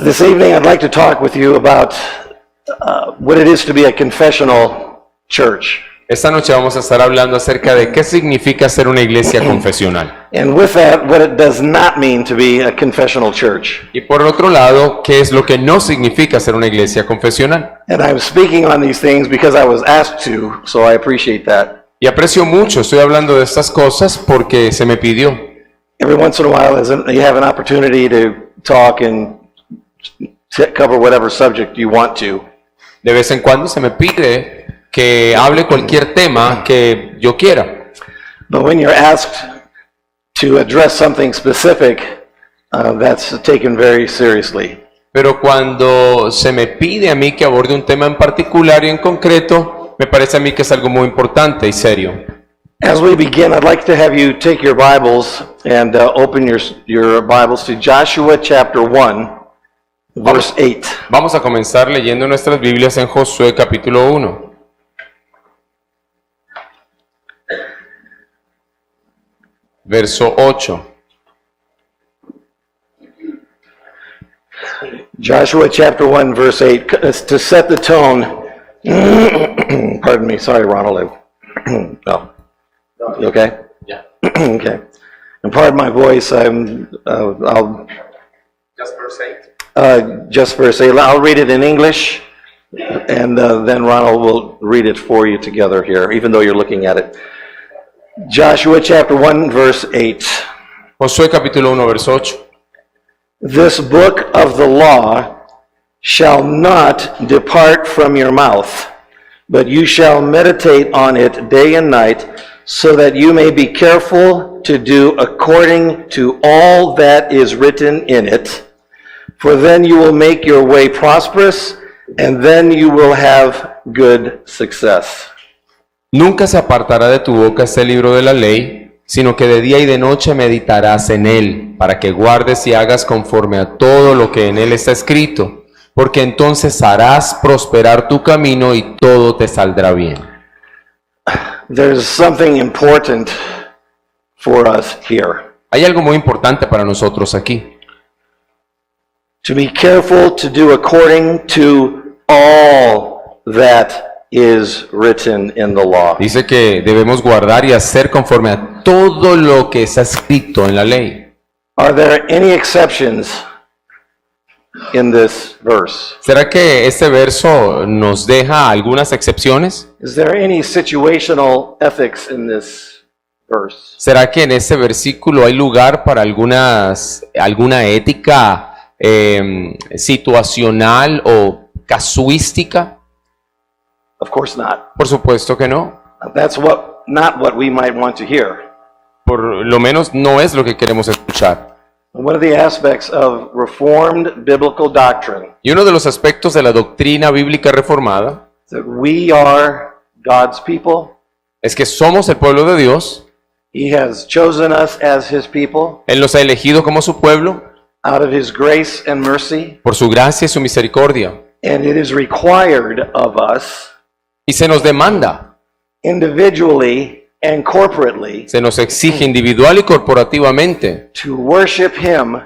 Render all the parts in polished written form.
This evening I'd like to talk with you about what it is to be a confessional church. Esta noche vamos a estar hablando acerca de qué significa ser una iglesia confesional. And with that, what it does not mean to be a confessional church. Y por otro lado, qué es lo que no significa ser una iglesia confesional. And I'm speaking on these things because I was asked to, so I appreciate that. Y aprecio mucho, estoy hablando de estas cosas porque se me pidió. Every once in a while, you have an opportunity to talk and cover whatever subject you want to. De vez en cuando se me pide que hable cualquier tema que yo quiera. But when you're asked to address something specific, that's taken very seriously. Pero cuando se me pide a mí que aborde un tema en particular y en concreto, me parece a mí que es algo muy importante y serio. As we begin, I'd like to have you take your Bibles and open your Bibles to Joshua chapter 1, verse 8. Vamos a comenzar leyendo nuestras Biblias en Josué capítulo 1. Verso 8. Joshua chapter 1, verse 8. To set the tone, pardon me, sorry Ronald. No. You okay? Yeah. Okay. And pardon my voice, I'll Just verse 8. just verse 8. I'll read it in English, and then Ronald will read it for you together here, even though you're looking at it. Joshua chapter 1, verse 8. Josué capítulo 1, verso 8. This book of the law shall not depart from your mouth, but you shall meditate on it day and night, so that you may be careful to do according to all that is written in it. For then you will make your way prosperous, and then you will have good success. Nunca se apartará de tu boca este libro de la ley, sino que de día y de noche meditarás en él, para que guardes y hagas conforme a todo lo que en él está escrito, porque entonces harás prosperar tu camino y todo te saldrá bien. There's something important for us here. Hay algo muy importante para nosotros aquí. To be careful to do according to all that is written in the law. Dice que debemos guardar y hacer conforme a todo lo que está escrito en la ley. Are there any exceptions in this verse? ¿Será que este verso nos deja algunas excepciones? Is there any situational ethics in this verse? ¿Será que en este versículo hay lugar para alguna ética situacional o casuística? Of course not. Por supuesto que no. That's not what we might want to hear. Por lo menos no es lo que queremos escuchar. One of the aspects of Reformed biblical doctrine Y uno de los aspectos de la doctrina bíblica reformada is that we are God's people. es que somos el pueblo de Dios. He has chosen us as His people Él nos ha elegido como su pueblo out of His grace and mercy, por su gracia y su misericordia. and it is required of us Y se nos demanda, individually and corporately se nos exige individual y corporativamente to worship Him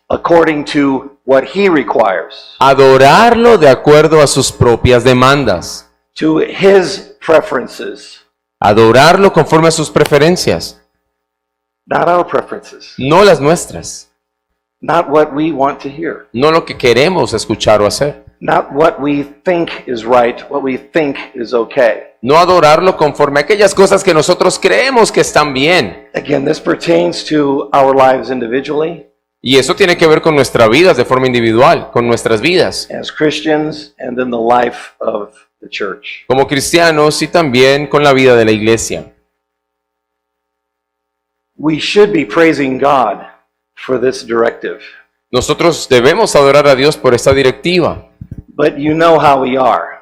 according to what He requires, adorarlo de acuerdo a sus propias demandas, to His preferences, adorarlo conforme a sus preferencias, not our preferences, no las nuestras, not what we want to hear, no lo que queremos escuchar o hacer, not what we think is right, what we think is okay. no adorarlo conforme a aquellas cosas que nosotros creemos que están bien. Again, this pertains to our lives individually Y eso tiene que ver con nuestras vidas de forma individual, con nuestras vidas as Christians and in the life of the church. como cristianos y también con la vida de la iglesia. We should be praising God for this directive, Nosotros debemos adorar a Dios por esta directiva, but you know how we are.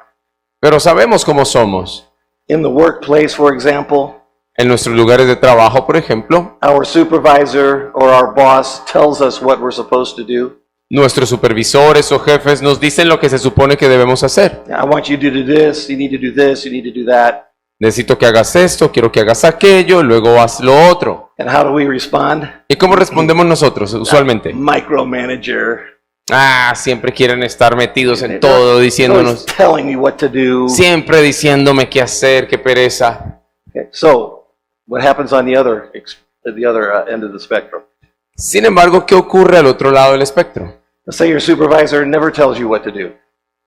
pero sabemos cómo somos. In the workplace, for example, En nuestros lugares de trabajo, por ejemplo, our supervisor or our boss tells us what we're supposed to do. nuestros supervisores o jefes nos dicen lo que se supone que debemos hacer. I want you to do this, you need to do this, you need to do that. Necesito que hagas esto, quiero que hagas aquello, luego haz lo otro. And how do we respond? ¿Y cómo respondemos nosotros usualmente? Micromanager. Siempre quieren estar metidos en They're todo, always diciéndonos, telling me what to do. siempre diciéndome qué hacer, qué pereza. Okay, so, what happens on the other end of the spectrum? Sin embargo, ¿qué ocurre al otro lado del espectro? Let's say your supervisor never tells you what to do.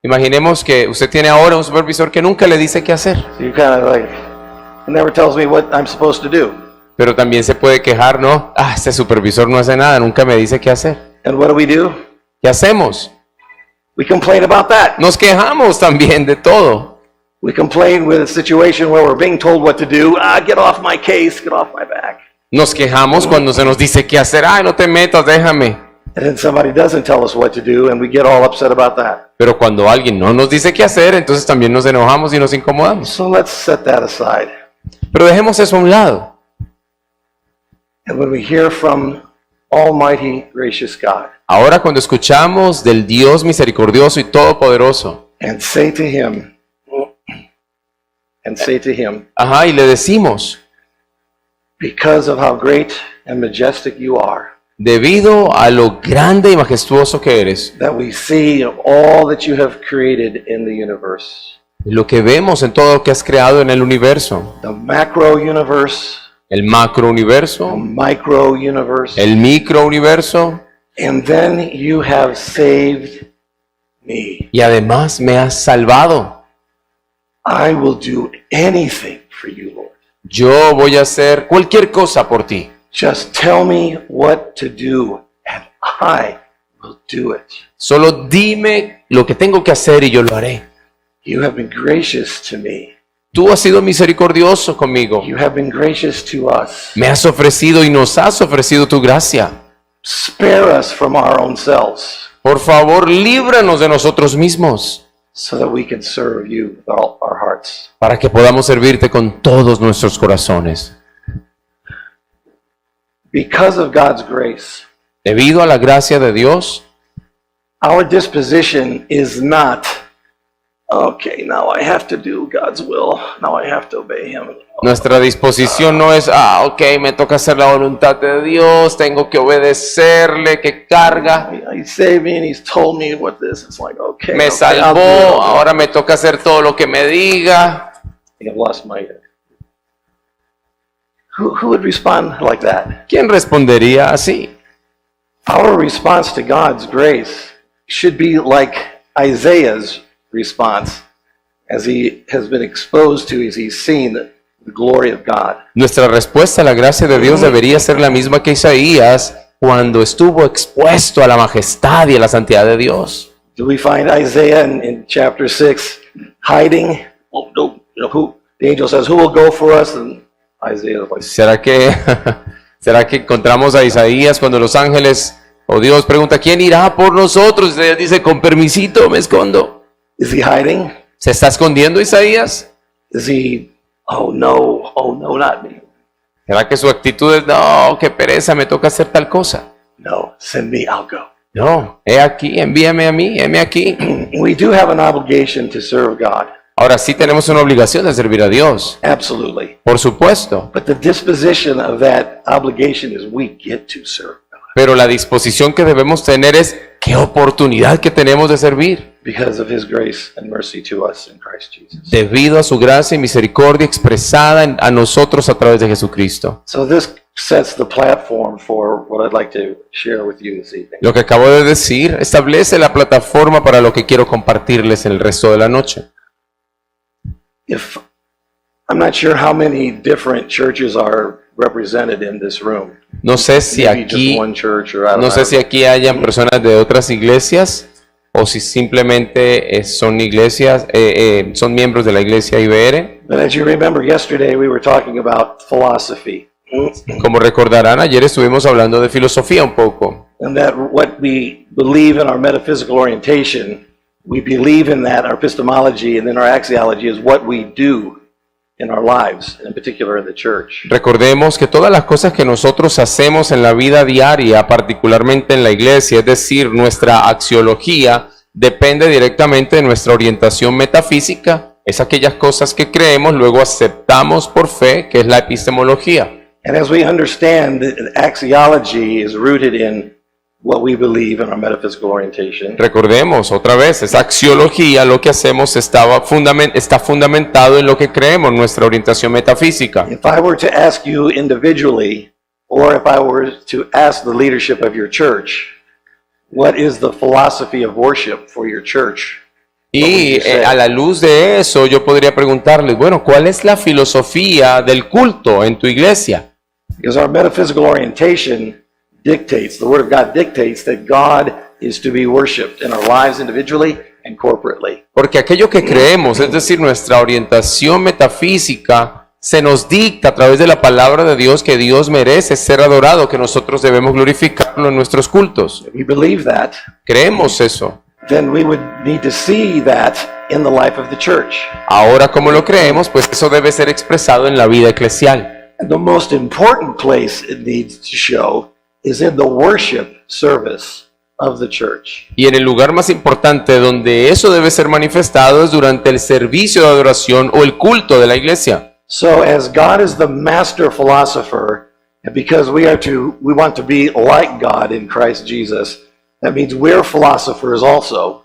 Imaginemos que usted tiene ahora un supervisor que nunca le dice qué hacer, So you kind of like, he never tells me what I'm supposed to do. pero también se puede quejar, ¿no? Este supervisor no hace nada, nunca me dice qué hacer. And what do? ¿Qué hacemos? We complain about that. Nos quejamos también de todo. We complain with a situation where we're being told what to do. Get off my case, get off my back. Nos quejamos cuando se nos dice qué hacer. No te metas, déjame. And then somebody doesn't tell us what to do, and we get all upset about that. Pero cuando alguien no nos dice qué hacer, entonces también nos enojamos y nos incomodamos. So let's set that aside. Pero dejemos eso a un lado. And when we hear from Almighty, gracious God, Ahora cuando escuchamos del Dios misericordioso y todopoderoso, and say to Him, y le decimos, because of how great and majestic you are, debido a lo grande y majestuoso que eres, that we see all that you have created in the universe, lo que vemos en todo lo que has creado en el universo, the macro universe, el macro the universo, micro universe, el micro universo, and then you have saved me. y además me has salvado. I will do anything for you, Lord. Yo voy a hacer cualquier cosa por ti. Just tell me what to do, and I will do it. Solo dime lo que tengo que hacer y yo lo haré. You have been gracious to me. Tú has sido misericordioso conmigo. You have been gracious to us. Me has ofrecido y nos has ofrecido tu gracia. Spare us from our own selves Por favor, líbranos de nosotros mismos so that we can serve you with all our hearts. para que podamos servirte con todos nuestros corazones. Because of God's grace, Debido a la gracia de Dios, our disposition is not, okay, now I have to do God's will. Now I have to obey Him. nuestra disposición no es, ok, me toca hacer la voluntad de Dios, tengo que obedecerle, que carga, He saved me and He's told me what this. It's like, okay, me okay, I'll do salvó, it. ahora me toca hacer todo lo que me diga. I've lost my head. Who would respond like that? ¿Quién respondería así? Our response to God's grace should be like Isaiah's response as he has been exposed to, as he's seen the glory of God. Nuestra respuesta a la gracia de Dios debería ser la misma que Isaías cuando estuvo expuesto a la majestad y a la santidad de Dios. Do we find Isaiah in chapter 6 hiding? Oh, no, who? The angel says, who will go for us? And Isaiah is like, ¿Será que encontramos a Isaías cuando los ángeles o Dios pregunta quién irá por nosotros? Isaías dice, con permisito me escondo. is he hiding? ¿Se está escondiendo Isaías? Is he, oh no, not me. ¿Será que su actitud es, no, qué pereza, me toca hacer tal cosa? No, send me, I'll go. No, he aquí, envíame a mí, heme aquí. We do have an obligation to serve God. Ahora sí tenemos una obligación de servir a Dios, Absolutely. por supuesto. But the disposition of that obligation is we get to serve God Pero la disposición que debemos tener es, qué oportunidad que tenemos de servir. because of His grace and mercy to us in Christ Jesus. Debido a su gracia y misericordia expresada a nosotros a través de Jesucristo. So this sets the platform for what I'd like to share with you this evening. Lo que acabo de decir establece la plataforma para lo que quiero compartirles el resto de la noche. I'm not sure how many different churches are represented in this room. No sé si Maybe just aquí, one church or I don't no sé know. si aquí hayan personas de otras iglesias o si simplemente son iglesias, son miembros de la iglesia IBR. But as you remember, yesterday we were talking about philosophy. Como recordarán, ayer estuvimos hablando de filosofía un poco. And that what we believe in our metaphysical orientation, we believe in that our epistemology and then our axiology is what we do in our lives, in particular in the church. Recordemos que todas las cosas que nosotros hacemos en la vida diaria, particularmente en la iglesia, es decir, nuestra axiología, depende directamente de nuestra orientación metafísica. Es aquellas cosas que creemos, luego aceptamos por fe, que es la epistemología. And as we understand that axiology is rooted in what we believe in our metaphysical orientation. Recordemos otra vez, esa axiología, lo que hacemos está fundamentado en lo que creemos, nuestra orientación metafísica. If I were to ask you individually, or if I were to ask the leadership of your church, what is the philosophy of worship for your church? Y a la luz de eso yo podría preguntarles, bueno, ¿cuál es la filosofía del culto en tu iglesia? Because our metaphysical orientation dictates, the Word of God dictates that God is to be worshipped in our lives individually and corporately. Porque aquello que creemos, es decir, nuestra orientación metafísica, se nos dicta a través de la palabra de Dios que Dios merece ser adorado, que nosotros debemos glorificarlo en nuestros cultos. If we believe that, Creemos eso. then we would need to see that in the life of the church. Ahora, como lo creemos, pues eso debe ser expresado en la vida eclesial. And the most important place it needs to show is in the worship service of the church. Y en el lugar más importante donde eso debe ser manifestado es durante el servicio de adoración o el culto de la iglesia. So as God is the master philosopher, and because we want to be like God in Christ Jesus, that means we're philosophers also.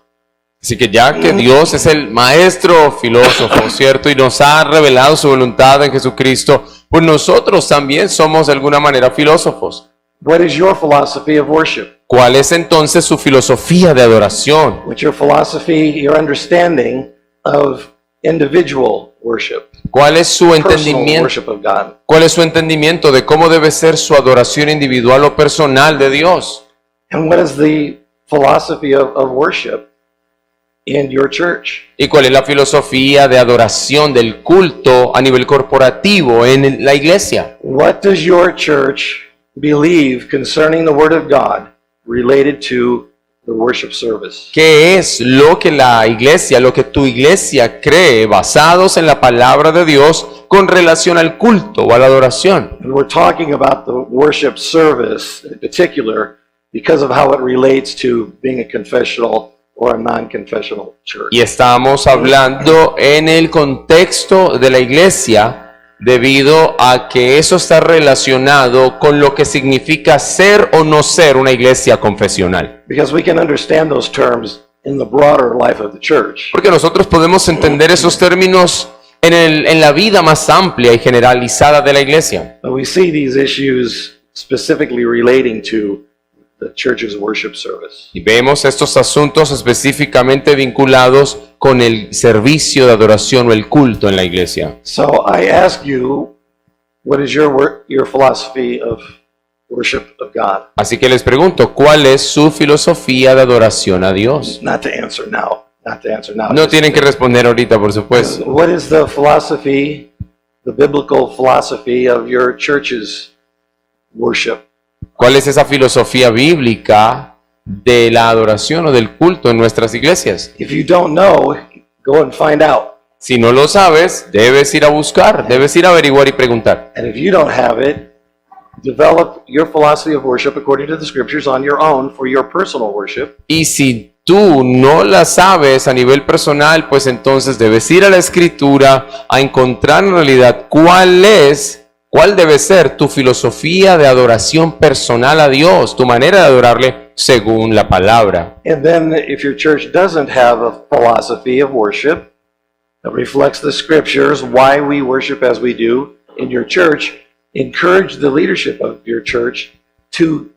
Así que ya que Dios es el maestro filósofo, ¿cierto? Y nos ha revelado su voluntad en Jesucristo, pues nosotros también somos de alguna manera filósofos. What is your philosophy of worship? ¿Cuál es entonces su filosofía de adoración? What's your philosophy, your understanding of individual worship? ¿Cuál es su Personal entendimiento? worship of God. ¿Cuál es su entendimiento de cómo debe ser su adoración individual o personal de Dios? And what is the philosophy of worship in your church? ¿Y cuál es la filosofía de adoración del culto a nivel corporativo en la iglesia? What does your church believe concerning the Word of God related to the worship service? ¿Qué es lo que la iglesia, lo que tu iglesia cree basados en la palabra de Dios con relación al culto o a la adoración? And we're talking about the worship service in particular because of how it relates to being a confessional or a non-confessional church. Y estamos hablando en el contexto de la iglesia debido a que eso está relacionado con lo que significa ser o no ser una iglesia confesional. Because we can understand those terms in the broader life of the church. Porque nosotros podemos entender esos términos en la vida más amplia y generalizada de la iglesia. But we see these issues specifically relating to the church's worship service. Y vemos estos asuntos específicamente vinculados con el servicio de adoración o el culto en la iglesia. So I ask you, what is your philosophy of worship of God? Así que les pregunto, ¿cuál es su filosofía de adoración a Dios? Not to answer now. Not to answer now. No tienen que responder ahorita, por supuesto. What is the philosophy, the biblical philosophy of your church's worship? ¿Cuál es esa filosofía bíblica de la adoración o del culto en nuestras iglesias? If you don't know, go and find out. Si no lo sabes, debes ir a buscar, debes ir a averiguar y preguntar. And if you don't have it, develop your philosophy of worship according to the scriptures on your own for your personal worship. Y si tú no la sabes a nivel personal, pues entonces debes ir a la escritura a encontrar en realidad cuál debe ser tu filosofía de adoración personal a Dios, tu manera de adorarle según la palabra. And then if your church doesn't have a philosophy of worship that reflects the scriptures, why we worship as we do in your church, encourage the leadership of your church to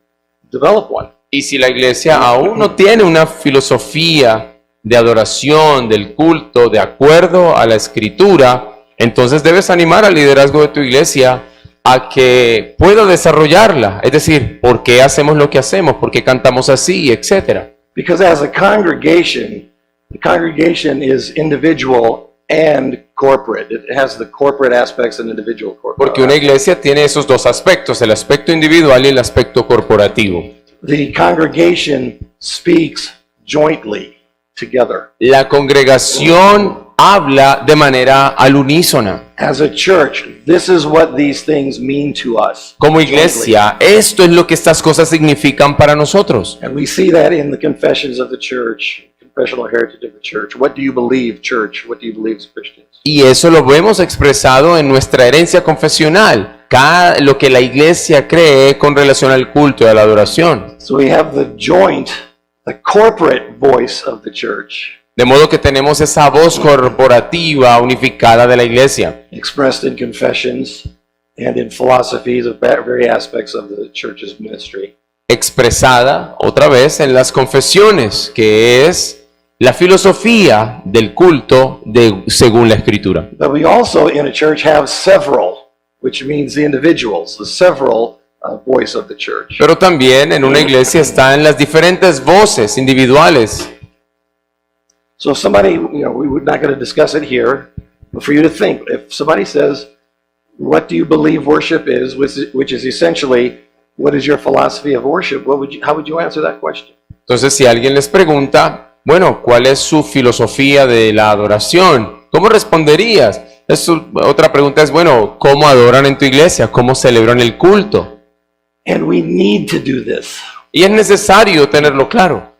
develop one. Y si la iglesia aún no tiene una filosofía de adoración, del culto, de acuerdo a la escritura, entonces debes animar al liderazgo de tu iglesia a que pueda desarrollarla. Es decir, ¿por qué hacemos lo que hacemos? ¿Por qué cantamos así? Etcétera. Because as a congregation, the congregation is individual and corporate. It has the corporate aspects and individual corporate. Porque una iglesia tiene esos dos aspectos, el aspecto individual y el aspecto corporativo. The congregation speaks jointly together. La congregación habla de manera al unísona. As a church, this is what these things mean to us. Como iglesia, esto es lo que estas cosas significan para nosotros. And we see that in the confessions of the church, professional heritage of the church. What do you believe, church? What do you believe as Christians? Y eso lo vemos expresado en nuestra herencia confesional, lo que la iglesia cree con relación al culto y a la adoración. So we have the corporate voice of the church, De modo que tenemos esa voz corporativa unificada de la iglesia, expressed in confessions and in philosophies of various aspects of the church's ministry. expresada otra vez en las confesiones, que es la filosofía del culto según la Escritura. But we also in a church have several, which means the individuals, the several voice of the church. Pero también en una iglesia están las diferentes voces individuales. So if somebody, we're not going to discuss it here, but for you to think, if somebody says, what do you believe worship is, which is essentially, what is your philosophy of worship? How would you answer that question? Entonces, si alguien les pregunta, bueno, ¿cuál es su filosofía de la adoración? ¿Cómo responderías? Otra pregunta es, bueno, ¿cómo adoran en tu iglesia? ¿Cómo celebran el culto? And we need to do this. Y es necesario tenerlo claro.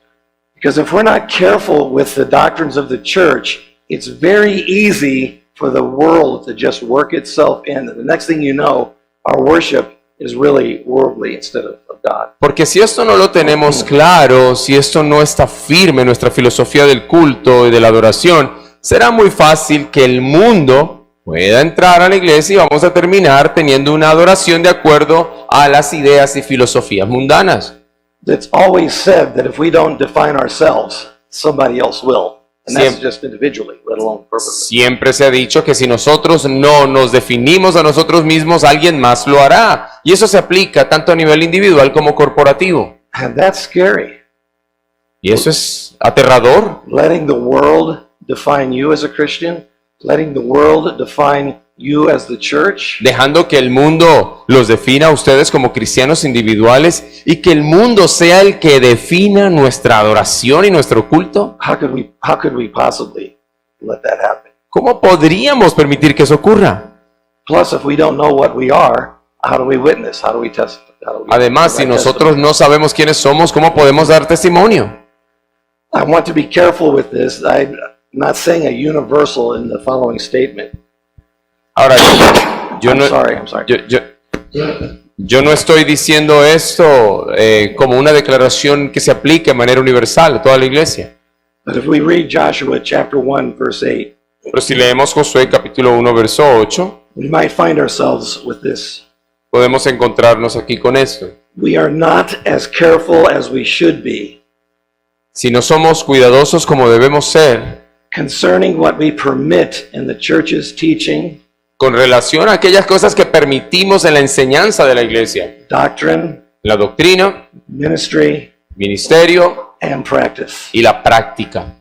Because if we're not careful with the doctrines of the church, it's very easy for the world to just work itself in. And the next thing you know, our worship is really worldly instead of God. Porque si esto no lo tenemos claro, si esto no está firme, nuestra filosofía del culto y de la adoración, será muy fácil que el mundo pueda entrar a la iglesia y vamos a terminar teniendo una adoración de acuerdo a las ideas y filosofías mundanas. It's always said that if we don't define ourselves, somebody else will. And that's just individually, let alone corporately. Siempre se ha dicho que si nosotros no nos definimos a nosotros mismos, alguien más lo hará. Y eso se aplica tanto a nivel individual como corporativo. And that's scary. Y eso es aterrador. Letting the world define you as a Christian, letting the world define you as the church. Dejando que el mundo los defina a ustedes como cristianos individuales y que el mundo sea el que defina nuestra adoración y nuestro culto. How could we possibly let that happen? ¿Cómo podríamos permitir que eso ocurra? Plus, if we don't know what we are, how do we witness? How do we testify? Además, si nosotros no sabemos quiénes somos, ¿cómo podemos dar testimonio? I want to be careful with this. I'm not saying a universal in the following statement. Ahora, yo I'm no, sorry. yo no estoy diciendo esto como una declaración que se aplique de manera universal a toda la iglesia. But if we read Joshua chapter 1, verse 8, Pero si leemos Josué capítulo 1, verso 8, we might find ourselves with this. podemos encontrarnos aquí con esto. We are not as careful as we should be Si no somos cuidadosos como debemos ser concerning what we permit in the church's teaching, con relación a aquellas cosas que permitimos en la enseñanza de la iglesia, doctrine, la doctrina, ministry, ministerio and practice. y la práctica.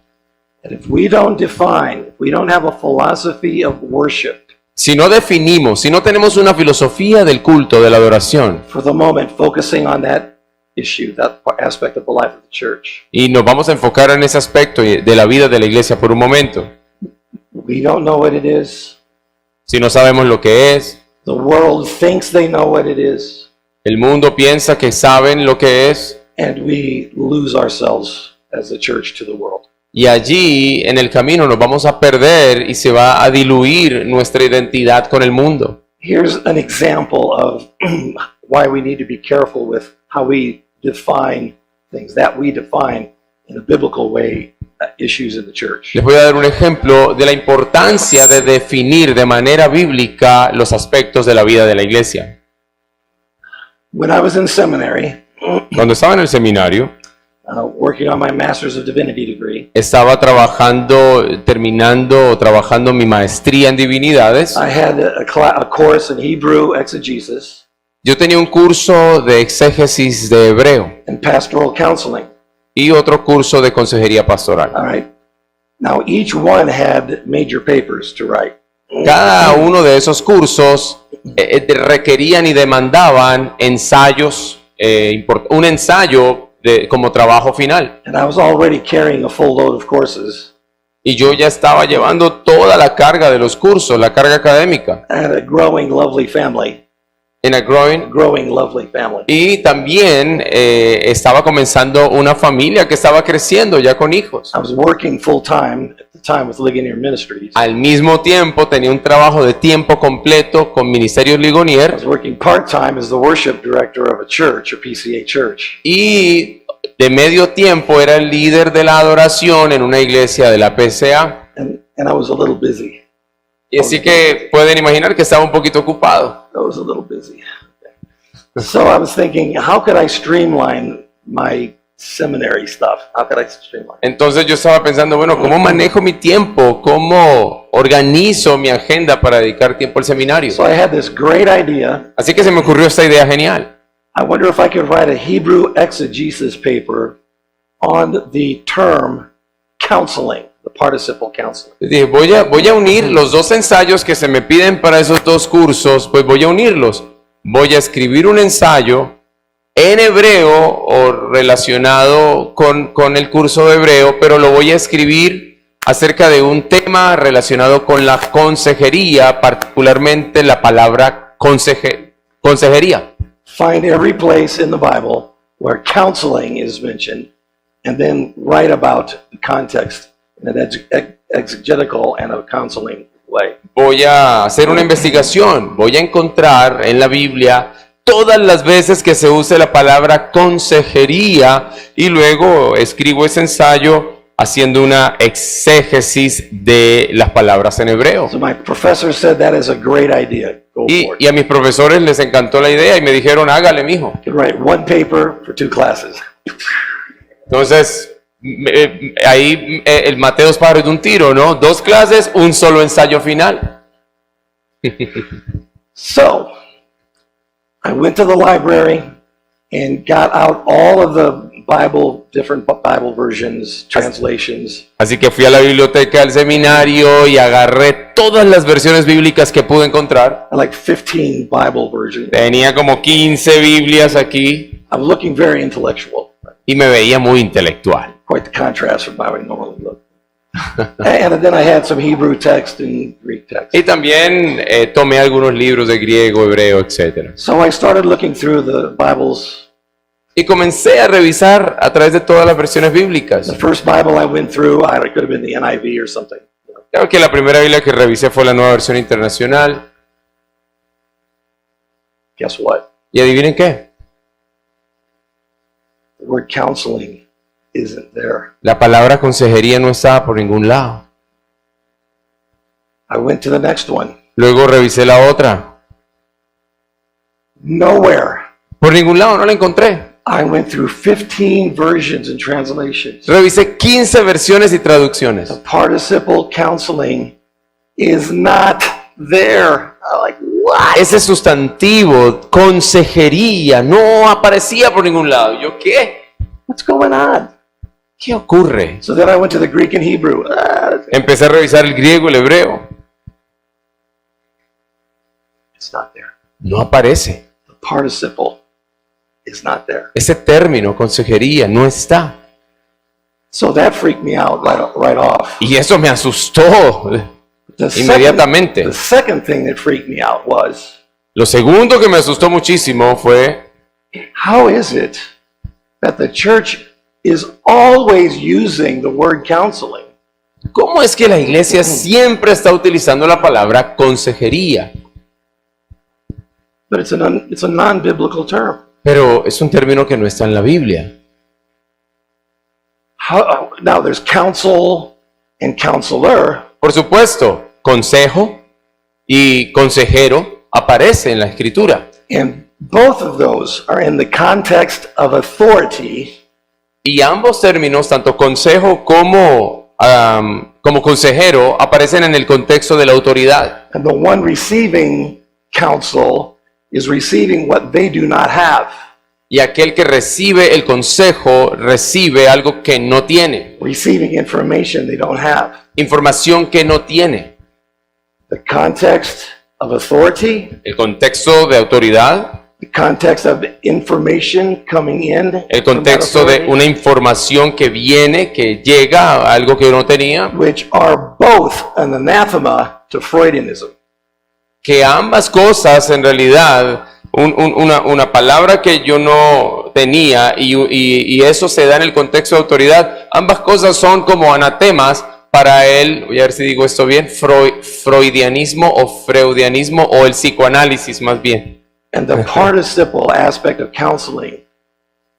And if we don't define, if we don't have a philosophy of worship, Si no definimos, si no tenemos una filosofía del culto, de la adoración, for the moment focusing on that issue, that aspect of the life of the church, y nos vamos a enfocar en ese aspecto de la vida de la iglesia por un momento, we don't know what it is. si no sabemos lo que es, The world thinks they know what it is, el mundo piensa que saben lo que es, and we lose ourselves as the church to the world. y allí en el camino nos vamos a perder y se va a diluir nuestra identidad con el mundo. Here's an example of why we need to be careful with how we define things, that we define in a biblical way issues in the church. Les voy a dar un ejemplo de la importancia de definir de manera bíblica los aspectos de la vida de la iglesia. When I was in seminary, Cuando estaba en el seminario, working on my Master's of Divinity degree, estaba trabajando mi maestría en divinidades. I had a course in Hebrew exegesis Yo tenía un curso de exégesis de hebreo and pastoral counseling. y otro curso de consejería pastoral. All right. Now, each one had major papers to write. Cada uno de esos cursos requerían y demandaban ensayos, un ensayo como trabajo final. And I was already carrying a full load of courses. Y yo ya estaba llevando toda la carga de los cursos, la carga académica. I had a growing, lovely family. in a growing, lovely family. y también estaba comenzando una familia que estaba creciendo ya con hijos. I was working full time at the time with Ligonier Ministries. Al mismo tiempo tenía un trabajo de tiempo completo con Ministerios I Ligonier was working part-time as the worship director of a church, a PCA church. y de medio tiempo era el líder de la adoración en una iglesia de la PCA. And I was a little busy. Y así que pueden imaginar que estaba un poquito ocupado. I was a little busy. So I was thinking, how could I streamline my seminary stuff? How could I streamline? Entonces yo estaba pensando, bueno, ¿cómo manejo mi tiempo? ¿Cómo organizo mi agenda para dedicar tiempo al seminario? So I had this great idea. Así que se me ocurrió esta idea genial. I wonder if I could write a Hebrew exegesis paper on the term counseling, the participle counseling. Dije, voy a unir los dos ensayos que se me piden para esos dos cursos, pues voy a unirlos. Voy a escribir un ensayo en hebreo o relacionado con el curso de hebreo, pero lo voy a escribir acerca de un tema relacionado con la consejería, particularmente la palabra consejería. Find every place in the Bible where counseling is mentioned and then write about the context in an exegetical and a counseling way. Voy a hacer una investigación, voy a encontrar en la Biblia todas las veces que se use la palabra consejería y luego escribo ese ensayo haciendo una exégesis de las palabras en hebreo. So my professor said that is a great idea. Go for it. Y a mis profesores les encantó la idea y me dijeron, hágale, mijo. You can write one paper for 2 classes. Entonces, ahí maté 2 pájaros de un tiro, ¿no? 2 clases, un solo ensayo final. So I went to the library and got out all of the different Bible versions, translations. Así que fui a la biblioteca del seminario y agarré todas las versiones bíblicas que pude encontrar. Like 15 Bible versions. Tenía como 15 Biblias aquí I was looking very intellectual. y me veía muy intelectual. Quite the contrast from how I normally look. And then I had some Hebrew text and Greek text. Y también tomé algunos libros de griego, hebreo, etc. So I started looking through the Bibles. Y comencé a revisar a través de todas las versiones bíblicas. The first Bible I went through, it could have been the NIV or something. Creo que la primera Biblia que revisé fue la Nueva Versión Internacional. Guess what? ¿Y adivinen qué? The word counseling isn't there. La palabra consejería no estaba por ningún lado. I went to the next one. Luego revisé la otra. Nowhere. Por ningún lado no la encontré. I went through 15 versions and translations. Revisé 15 versiones y traducciones. The participle counseling is not there. I'm like, what? Ese sustantivo, consejería, no aparecía por ningún lado. ¿Yo qué? What's going on? ¿Qué ocurre? So then I went to the Greek and Hebrew. Empecé a revisar el griego, el hebreo. It's not there. No aparece. The participle is not there. Ese término, consejería, no está. So that freaked me out right off. Y eso me asustó inmediatamente. The second thing that freaked me out was, Lo segundo que me asustó muchísimo fue, how is it that the church is always using the word counseling? ¿cómo es que la iglesia siempre está utilizando la palabra consejería? But it's a non-biblical term. Pero es un término que no está en la Biblia. Now there's counsel and counselor. Por supuesto, consejo y consejero aparece en la escritura. And both of those are in the context of authority. Y ambos términos, tanto consejo como consejero, aparecen en el contexto de la autoridad. And the one receiving counsel is receiving what they do not have. Y aquel que recibe el consejo recibe algo que no tiene, Receiving information they don't have. información que no tiene. The context of authority, El contexto de autoridad, the context of information coming in. el from that contexto de authority, una información que viene, que llega a algo que no tenía, which are both an anathema to Freudianism. que ambas cosas en realidad, una palabra que yo no tenía y eso se da en el contexto de autoridad, ambas cosas son como anatemas para el, voy a ver si digo esto bien, freudianismo o freudianismo o el psicoanálisis más bien. And the participle aspect of counseling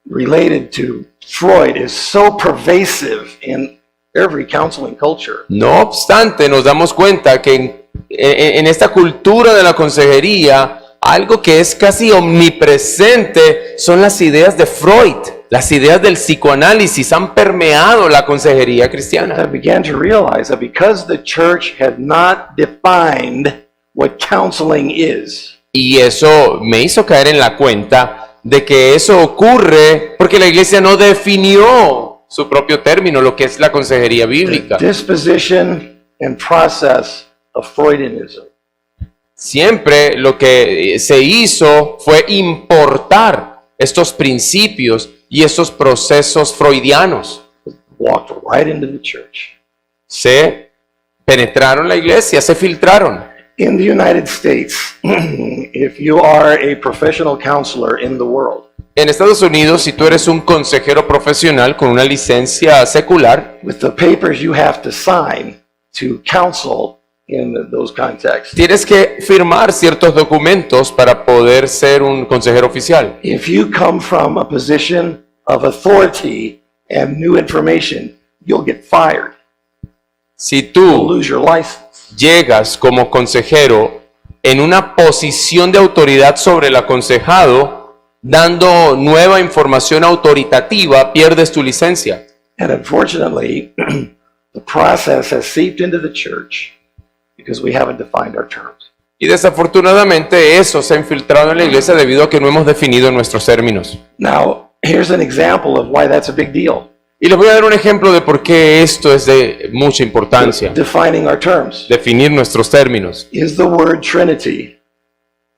related to Freud is so pervasive in every counseling culture. No obstante, nos damos cuenta que en esta cultura de la consejería, algo que es casi omnipresente son las ideas de Freud. Las ideas del psicoanálisis han permeado la consejería cristiana. I began to realize that because the church had not defined what counseling is, Y eso me hizo caer en la cuenta de que eso ocurre porque la iglesia no definió su propio término, lo que es la consejería bíblica. the disposition and process of Freudianism Siempre lo que se hizo fue importar estos principios y estos procesos freudianos. walked right into the church. Se penetraron la iglesia, se filtraron. In the United States, if you are a professional counselor in the world, En Estados Unidos, si tú eres un consejero profesional con una licencia secular, with the papers you have to sign to counsel in those contexts, tienes que firmar ciertos documentos para poder ser un consejero oficial. if you come from a position of authority and new information, you'll get fired. Si You'll tú lose your license. llegas como consejero en una posición de autoridad sobre el aconsejado, dando nueva información autoritativa, pierdes tu licencia. And unfortunately, the process has seeped into the church because we haven't defined our terms. Y desafortunadamente eso se ha infiltrado en la iglesia debido a que no hemos definido nuestros términos. Now, here's an example of why that's a big deal. Y les voy a dar un ejemplo de por qué esto es de mucha importancia. Defining our terms. Definir nuestros términos. Is the word Trinity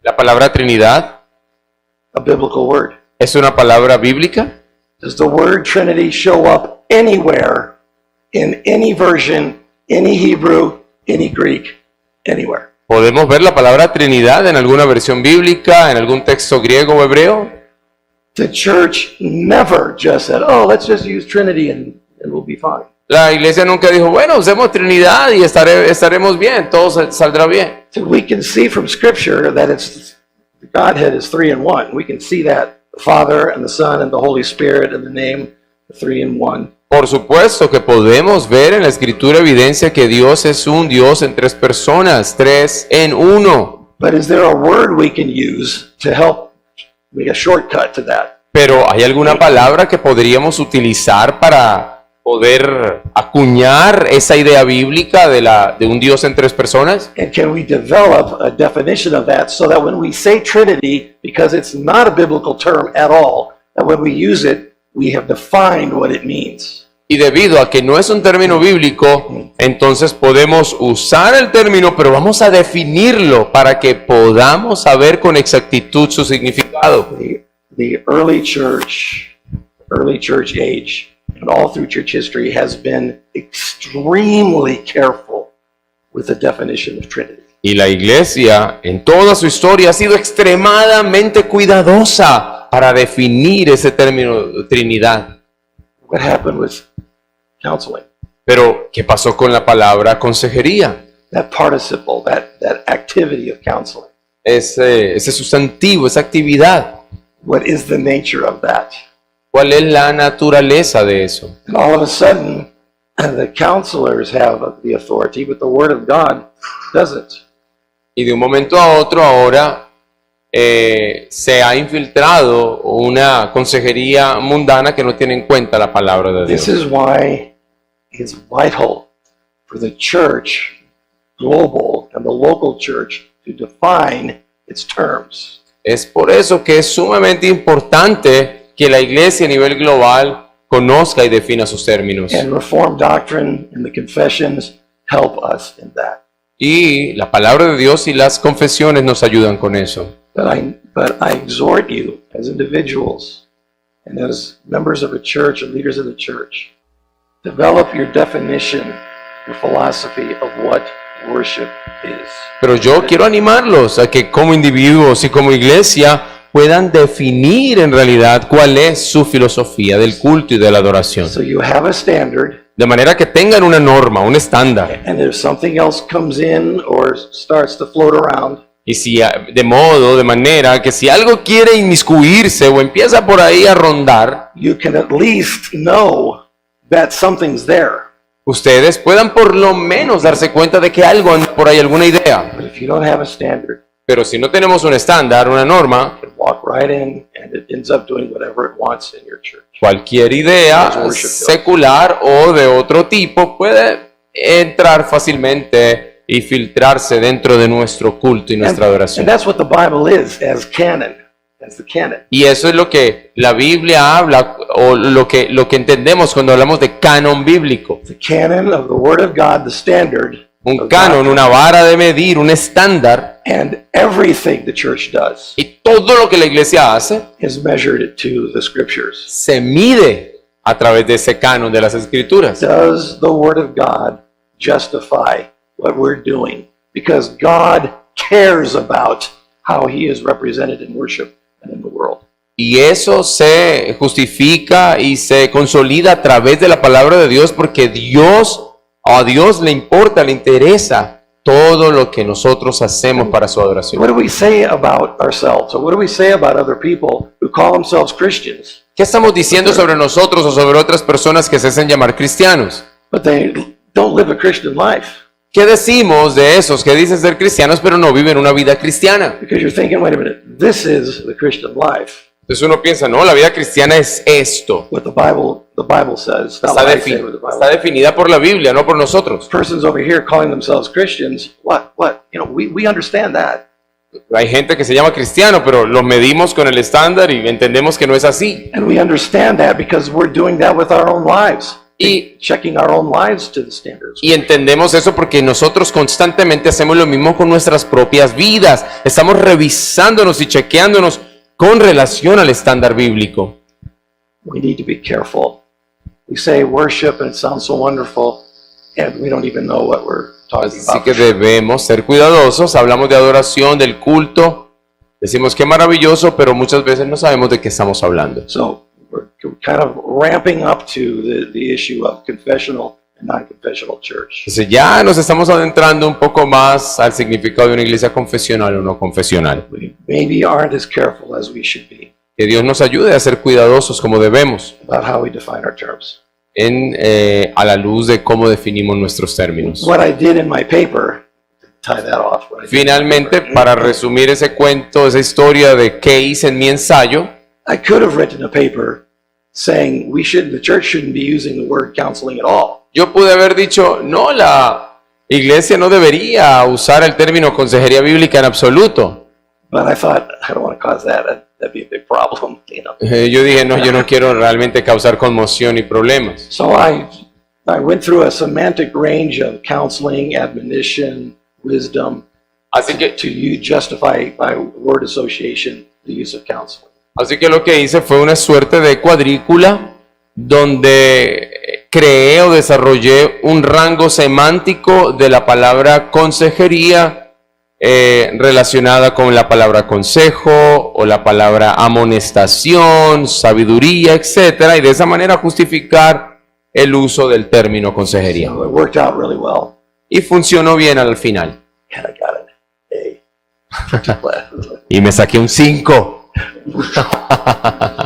La palabra Trinidad a biblical word? es una palabra bíblica. Does the word Trinity show up anywhere in any version, any Hebrew, any Greek, anywhere? ¿Podemos ver la palabra Trinidad en alguna versión bíblica, en algún texto griego o hebreo? The church never just said, oh, let's just use Trinity and we'll be fine. La iglesia nunca dijo, bueno, usemos Trinidad y estaremos bien, todo saldrá bien. So we can see from Scripture that it's the Godhead is 3 in 1. We can see that the Father and the Son and the Holy Spirit and the name, the 3 in 1. Por supuesto que podemos ver en la Escritura evidencia que Dios es un Dios en tres personas, tres en uno. But is there a word we can use to help make a shortcut to that? Pero ¿hay alguna palabra que podríamos utilizar para poder acuñar esa idea bíblica de un Dios en tres personas? And can we develop a definition of that so that when we say Trinity, because it's not a biblical term at all, that when we use it, we have defined what it means? Y debido a que no es un término bíblico, entonces podemos usar el término, pero vamos a definirlo para que podamos saber con exactitud su significado. The early church age, and all through church history has been extremely careful with the definition of Trinity. Y la iglesia en toda su historia ha sido extremadamente cuidadosa para definir ese término Trinidad. What happened with counseling? Pero, ¿qué pasó con la palabra consejería? That participle, that activity of counseling. Ese sustantivo, esa actividad. What is the nature of that? ¿Cuál es la naturaleza de eso? And all of a sudden, the counselors have the authority, but the Word of God doesn't. Y de un momento a otro ahora se ha infiltrado una consejería mundana que no tiene en cuenta la palabra de This Dios. is why it's vital for the church, global, and the local church to define its terms. Es por eso que es sumamente importante que la iglesia a nivel global conozca y defina sus términos. And Reformed doctrine and the confessions help us in that. Y la palabra de Dios y las confesiones nos ayudan con eso. But I exhort you as individuals and as members of a church and leaders of the church, develop your definition, your philosophy of what worship is. Pero yo quiero animarlos a que como individuos y como iglesia puedan definir en realidad cuál es su filosofía del culto y de la adoración. So you have a standard, De manera que tengan una norma, un estándar. and if something else comes in or starts to float around, Y si de manera que si algo quiere inmiscuirse o empieza por ahí a rondar, you can at least know that something's there. ustedes puedan por lo menos darse cuenta de que algo anda por ahí, alguna idea. But if you don't have a standard, Pero si no tenemos un estándar, una norma, you can walk right in and it ends up doing whatever it wants in your church. cualquier idea secular o de otro tipo puede entrar fácilmente y filtrarse dentro de nuestro culto y nuestra And adoración. that's what the Bible is as canon, as the canon. Y eso es lo que la Biblia habla o lo que entendemos cuando hablamos de canon bíblico. The canon of the Word of God, the standard. Un of canon, God. una vara de medir, un estándar. And everything the church does Y todo lo que la iglesia hace is measured to the Scriptures. se mide a través de ese canon de las escrituras. Does the Word of God justify what we're doing? Because God cares about how He is represented in worship and in the world. Y eso se justifica y se consolida a través de la palabra de Dios porque a Dios le importa, le interesa todo lo que nosotros hacemos para su adoración. What do we say about ourselves? Or what do we say about other people who call themselves Christians, ¿Qué estamos diciendo sobre nosotros o sobre otras personas que se hacen llamar cristianos? but they don't live a Christian life? ¿Qué decimos de esos que dicen ser cristianos pero no viven una vida cristiana? Because you're thinking, wait a minute, this is the Christian life. Entonces uno piensa, no, la vida cristiana es esto. What the Bible says. Not Está, what I say, what the está Bible. definida por la Biblia, no por nosotros. Persons over here calling themselves Christians. What? You know, we understand that. Hay gente que se llama cristiano, pero los medimos con el estándar y entendemos que no es así. And we understand that because we're doing that with our own lives. Y, Checking our own lives to the standards. y entendemos eso porque nosotros constantemente hacemos lo mismo con nuestras propias vidas. Estamos revisándonos y chequeándonos con relación al estándar bíblico. We need to be careful. We say worship and it sounds so wonderful, and we don't even know what we're talking Así about. que debemos ser cuidadosos. Hablamos de adoración, del culto. Decimos qué maravilloso, pero muchas veces no sabemos de qué estamos hablando. So we're kind of ramping up to the issue of confessional and non-confessional church. Entonces ya nos estamos adentrando un poco más al significado de una iglesia confesional o no confesional. We maybe aren't as careful as we should be Que Dios nos ayude a ser cuidadosos como debemos about how we define our terms. a la luz de cómo definimos nuestros términos. What I did in my paper, to tie that off. what I did in my Finalmente, paper, para resumir ese cuento, esa historia de qué hice en mi ensayo, I could have written a paper saying the church shouldn't be using the word counseling at all. yo pude haber dicho, no, la iglesia no debería usar el término consejería bíblica en absoluto. But I thought, I don't want to cause that. That'd be a big problem, you know. Yo dije, no, yo no quiero realmente causar conmoción y problemas. So I went through a semantic range of counseling, admonition, wisdom, Así que to justify by word association the use of counseling. Así que lo que hice fue una suerte de cuadrícula donde creé o desarrollé un rango semántico de la palabra consejería relacionada con la palabra consejo o la palabra amonestación, sabiduría, etcétera, y de esa manera justificar el uso del término consejería. So it worked out really well, Y funcionó bien al final. and I got an A. Y me saqué un 5.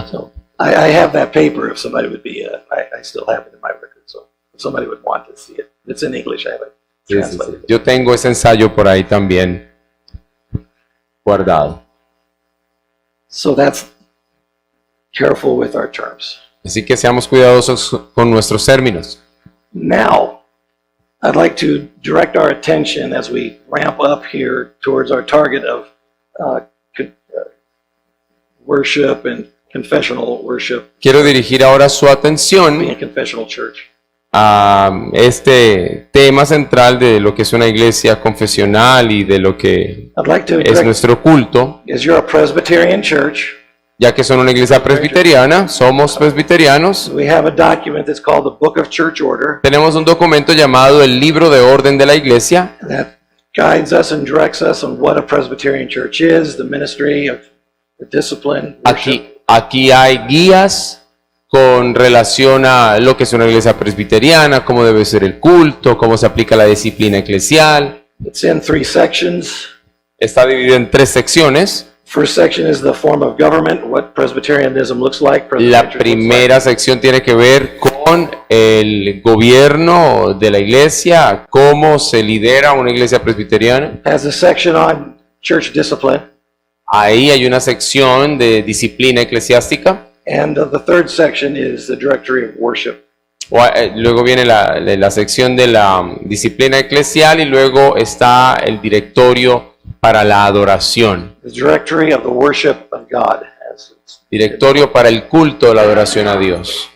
So I have that paper if somebody would be, I still have it in my record, so if somebody would want to see it. It's in English, I have it translated. Yo tengo ese ensayo por ahí también guardado. So that's careful with our terms. Así que seamos cuidadosos con nuestros términos. Now, I'd like to direct our attention as we ramp up here towards our target of worship and confessional worship, Quiero dirigir ahora su being atención a confessional church. a este tema central de lo que es una iglesia confesional y de lo que I'd like to es direct, nuestro culto. as you're a Presbyterian church, ya que son una iglesia presbiteriana, somos presbiterianos. We have a document that's called the Book of Church Order Tenemos un documento llamado el Libro de Orden de la Iglesia, that guides us and directs us on what a Presbyterian church is, the ministry of the discipline, worship. Aquí hay guías con relación a lo que es una iglesia presbiteriana, cómo debe ser el culto, cómo se aplica la disciplina eclesial. It's in 3 sections. Está dividido en 3 secciones. First section is the form of government, what Presbyterianism looks like. La Presbyterian church looks primera sección tiene que ver con el gobierno de la iglesia, cómo se lidera una iglesia presbiteriana. like. Has a section on church discipline. Ahí hay una sección de disciplina eclesiástica. And the third section is the directory of worship. Luego viene la sección de la disciplina eclesial y luego está el directorio para la adoración. The directory of the worship of God. Directorio para el culto, la adoración a Dios.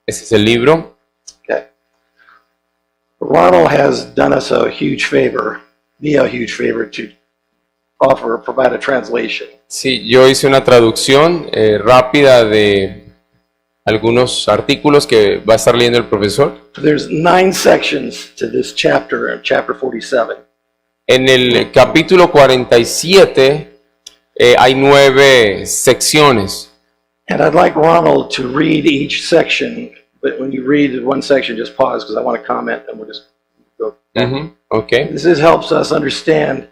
Ese es el libro. Okay. Ronald has done us a huge favor to provide a translation. Sí, yo hice una traducción rápida de algunos artículos que va a estar leyendo el profesor. There's 9 sections to this chapter, chapter 47. En el capítulo 47 hay 9 secciones. And I'd like Ronald to read each section, but when you read one section, just pause because I want to comment and we'll just go. Okay. This helps us understand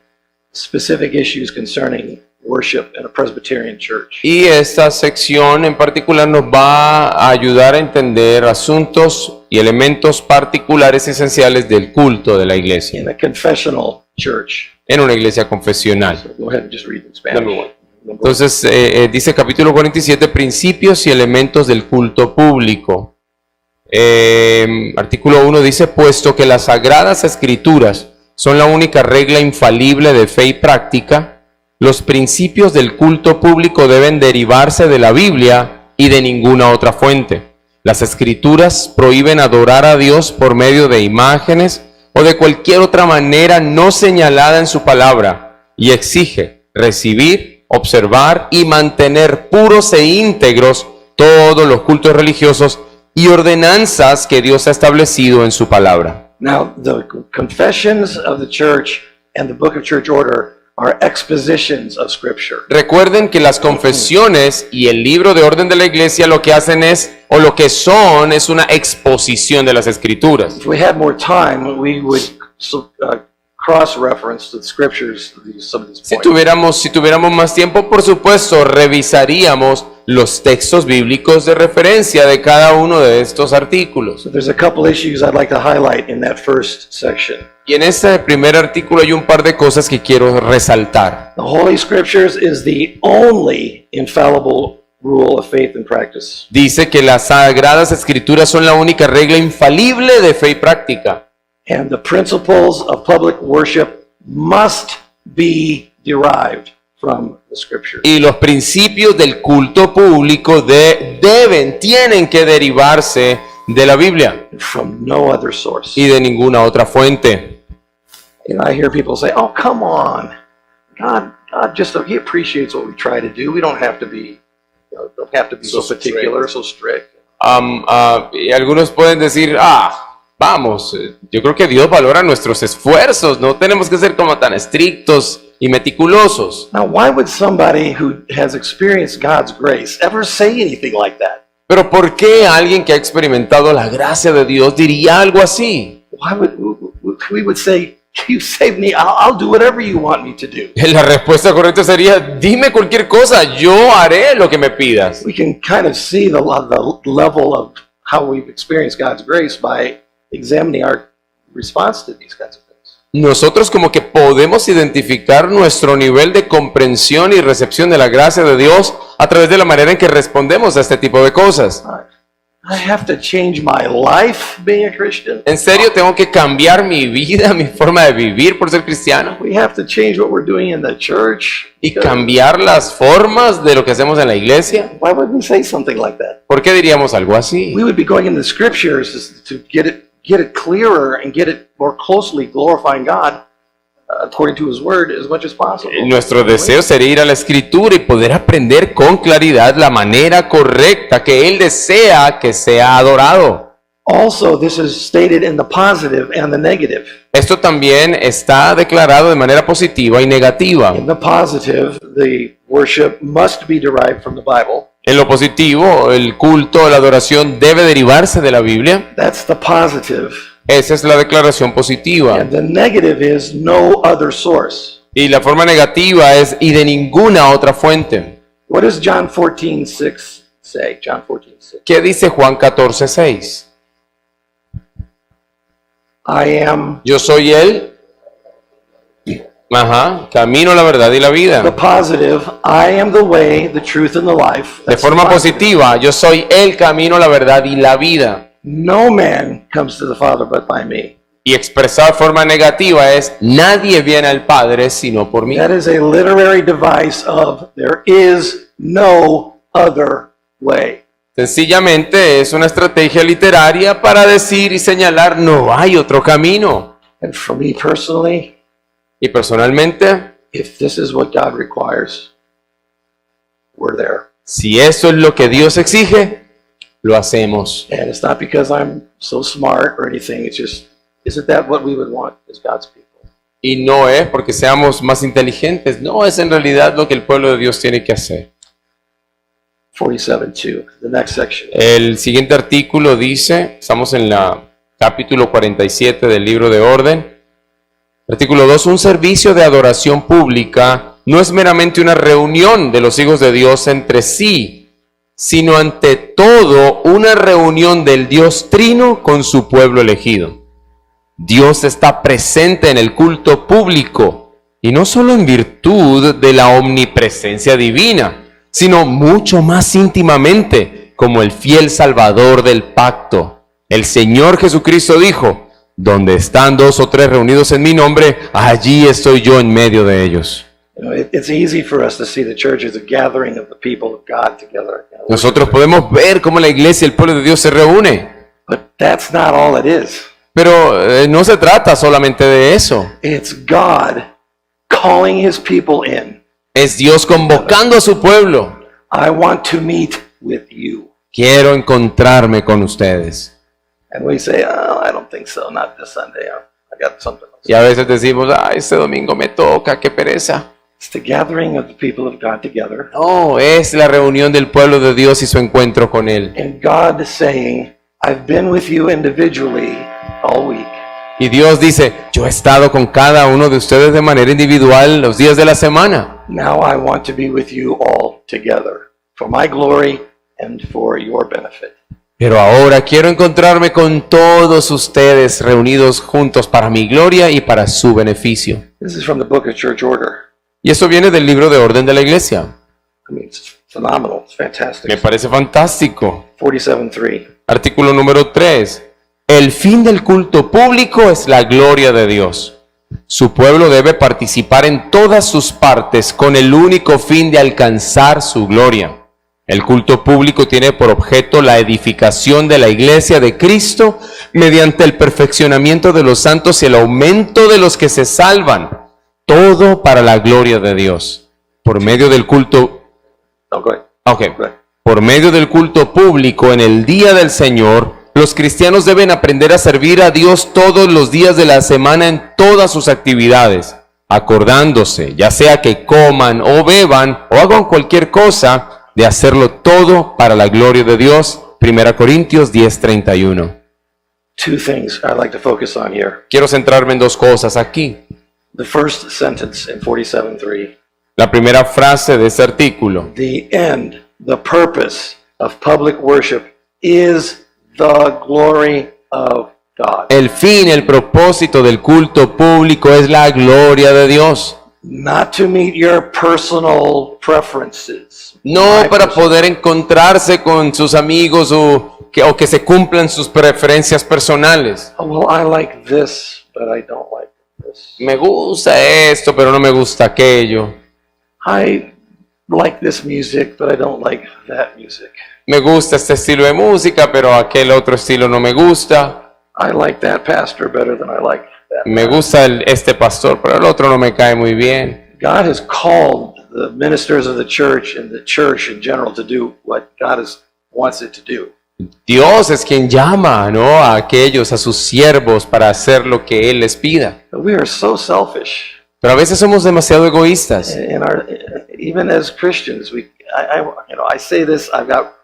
specific issues concerning worship in a Presbyterian church. Y esta sección en particular nos va a ayudar a entender asuntos y elementos particulares esenciales del culto de la iglesia In a confessional church. en una iglesia confesional. Go ahead and just read in Spanish. Number one. Entonces dice capítulo 47, principios y elementos del culto público. Artículo 1 dice, puesto que las sagradas escrituras son la única regla infalible de fe y práctica, los principios del culto público deben derivarse de la Biblia y de ninguna otra fuente. Las escrituras prohíben adorar a Dios por medio de imágenes o de cualquier otra manera no señalada en su palabra y exige recibir, observar y mantener puros e íntegros todos los cultos religiosos y ordenanzas que Dios ha establecido en su palabra. Now, the confessions of the church and the book of church order are expositions of Scripture. Recuerden que las confesiones y el libro de orden de la iglesia lo que hacen es, o lo que son, es una exposición de las escrituras. If we had more time, we would cross-reference to the Scriptures some of these Si points. tuviéramos más tiempo, por supuesto, revisaríamos los textos bíblicos de referencia de cada uno de estos artículos. So there's a couple issues I'd like to highlight in that first section. Y en este primer artículo hay un par de cosas que quiero resaltar. The Holy Scriptures is the only infallible rule of faith and practice. Dice que las sagradas escrituras son la única regla infalible de fe y práctica. And the principles of public worship must be derived from the Scripture. Y los principios del culto público tienen que derivarse de la Biblia From no other source. y de ninguna otra fuente. You know, I hear people say, "Oh, come on, God just He appreciates what we try to do. We don't have to be, don't have to be so particular, so strict." Y algunos pueden decir, vamos, yo creo que Dios valora nuestros esfuerzos, no tenemos que ser como tan estrictos y meticulosos. Now, why would somebody who has experienced God's grace ever say anything like that? Pero ¿por qué alguien que ha experimentado la gracia de Dios diría algo así? Why would we would say, "You saved me. I'll do whatever you want me to do." La respuesta correcta sería, dime cualquier cosa, yo haré lo que me pidas. We can kind of see the level of how we've experienced God's grace by examining our response to these kinds of things. Nosotros como que podemos identificar nuestro nivel de comprensión y recepción de la gracia de Dios a través de la manera en que respondemos a este tipo de cosas. I have to change my life being a Christian. ¿En serio tengo que cambiar mi vida, mi forma de vivir por ser cristiano? We have to change what we're doing in the church. ¿Y cambiar las formas de lo que hacemos en la iglesia? Why would we say something like that? ¿Por qué diríamos algo así? We would be going into the scriptures to get it clearer and get it more closely glorifying God according to His Word as much as possible. Nuestro deseo sería ir a la Escritura y poder aprender con claridad la manera correcta que Él desea que sea adorado. Also, this is stated in the positive and the negative. Esto también está declarado de manera positiva y negativa. In the positive, the worship must be derived from the Bible. En lo positivo, el culto, la adoración debe derivarse de la Biblia. That's the positive. Esa es la declaración positiva. And the negative is no other source. Y la forma negativa es y de ninguna otra fuente. What does John 14:6 say? John 14:6. ¿Qué dice Juan 14:6? I am Yo soy Él. Camino, la verdad y la the vida. positive. I am the way, the truth, and the life. De That's the forma positive. positiva, yo soy el camino, la verdad y la vida. No man comes to the Father but by me. Y expresado de forma negativa es nadie viene al Padre sino por mí. That is a literary device of there is no other way. Sencillamente es una estrategia literaria para decir y señalar no hay otro camino. And for me personally, Y personalmente, if this is what God requires, we're there. si eso es lo que Dios exige, lo hacemos. And it's not because I'm so smart or anything. It's just, isn't that what we would want as God's people? Y no es porque seamos más inteligentes, no es en realidad lo que el pueblo de Dios tiene que hacer. 47:2, the next section. El siguiente artículo dice, estamos en la capítulo 47 del libro de Orden. Artículo 2, un servicio de adoración pública no es meramente una reunión de los hijos de Dios entre sí, sino ante todo una reunión del Dios Trino con su pueblo elegido. Dios está presente en el culto público y no solo en virtud de la omnipresencia divina, sino mucho más íntimamente como el fiel Salvador del pacto. El Señor Jesucristo dijo, donde están 2 o 3 reunidos en mi nombre, allí estoy yo en medio de ellos. You know, it's easy for us to see the church as a gathering of the people of God together. You know, Nosotros podemos ver cómo la iglesia y el pueblo de Dios se reúne, but that's not all it is. pero no se trata solamente de eso. It's God calling His people in. Es Dios convocando a su pueblo. I want to meet with you. Quiero encontrarme con ustedes. And we say, oh, I don't think so, not this Sunday. I got something else. Y a veces decimos, este domingo me toca, qué pereza. It's the gathering of the people of God together. No, es la reunión del pueblo de Dios y su encuentro con Él. And God is saying, I've been with you individually all week. Y Dios dice, yo he estado con cada uno de ustedes de manera individual los días de la semana. Now I want to be with you all together for my glory and for your benefit. Pero ahora quiero encontrarme con todos ustedes reunidos juntos para mi gloria y para su beneficio. This is from the book of Church Order. Y eso viene del libro de orden de la iglesia. I mean, it's phenomenal. It's fantastic. Me parece fantástico. 47:3. Artículo número 3. El fin del culto público es la gloria de Dios. Su pueblo debe participar en todas sus partes con el único fin de alcanzar su gloria. El culto público tiene por objeto la edificación de la iglesia de Cristo mediante el perfeccionamiento de los santos y el aumento de los que se salvan. Todo para la gloria de Dios. Por medio del culto... Oh, go ahead. Ok. Go ahead. Por medio del culto público en el día del Señor, los cristianos deben aprender a servir a Dios todos los días de la semana en todas sus actividades, acordándose, ya sea que coman o beban o hagan cualquier cosa, de hacerlo todo para la gloria de Dios. 1 Corintios 10:31. Two things I'd like to focus on here. Quiero centrarme en 2 cosas aquí. The first sentence in 47:3. La primera frase de este artículo. The end, the purpose of public worship is the glory of God. El fin, el propósito del culto público es la gloria de Dios. Not to meet your personal preferences. No My para personal- poder encontrarse con sus amigos o que se cumplan sus preferencias personales. Oh, well, I like this, but I don't like this. Me gusta esto, pero no me gusta aquello. I like this music, but I don't like that music. Me gusta este estilo de música, pero aquel otro estilo no me gusta. I like that pastor better than I like that. me gusta este pastor, pero el otro no me cae muy bien. God has called the ministers of the church and the church in general to do what wants it to do. Dios es quien llama, ¿no?, a aquellos, a sus siervos, para hacer lo que Él les pida. But we are so selfish. Pero a veces somos demasiado egoístas. Even as Christians, I say this, I've got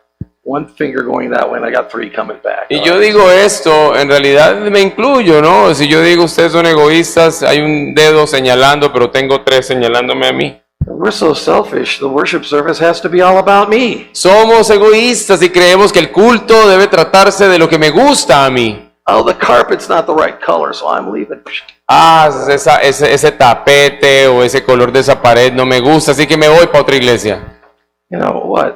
one finger going that way and I got three coming back. Y yo digo esto, en realidad me incluyo, ¿no? Si yo digo ustedes son egoístas, hay un dedo señalando, pero tengo tres señalándome a mí. We're so selfish, the worship service has to be all about me. Somos egoístas y creemos que el culto debe tratarse de lo que me gusta a mí. Oh, the carpet's not the right color, so I'm leaving. Ese tapete o ese color de esa pared no me gusta, así que me voy para otra iglesia. You know what?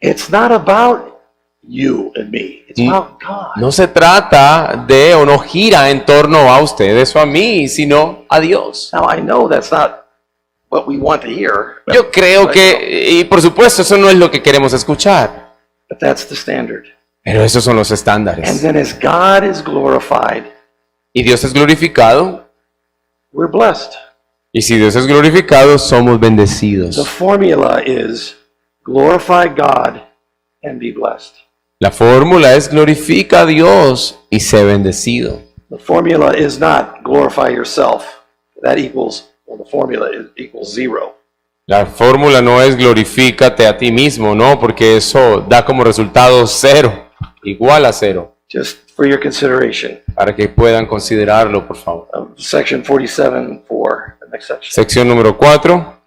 It's not about you and me. It's about God. No se trata de o no gira en torno a ustedes o a mí, sino a Dios. Now I know that's not what we want to hear. Yo creo que, y por supuesto, eso no es lo que queremos escuchar, But that's the standard. pero esos son los And estándares. then as God is glorified, Y Dios es glorificado, we're blessed. y si Dios es glorificado, somos The bendecidos. formula is glorify God and be blessed. La fórmula es glorifica a Dios y sé bendecido. The formula is not glorify yourself. That equals, well, the formula equals zero. La fórmula no es glorifícate a ti mismo, ¿no? Porque eso da como resultado 0, igual a 0. Just for your consideration. Para que puedan considerarlo, por favor. Section 47:4, the next section. Sección número 4.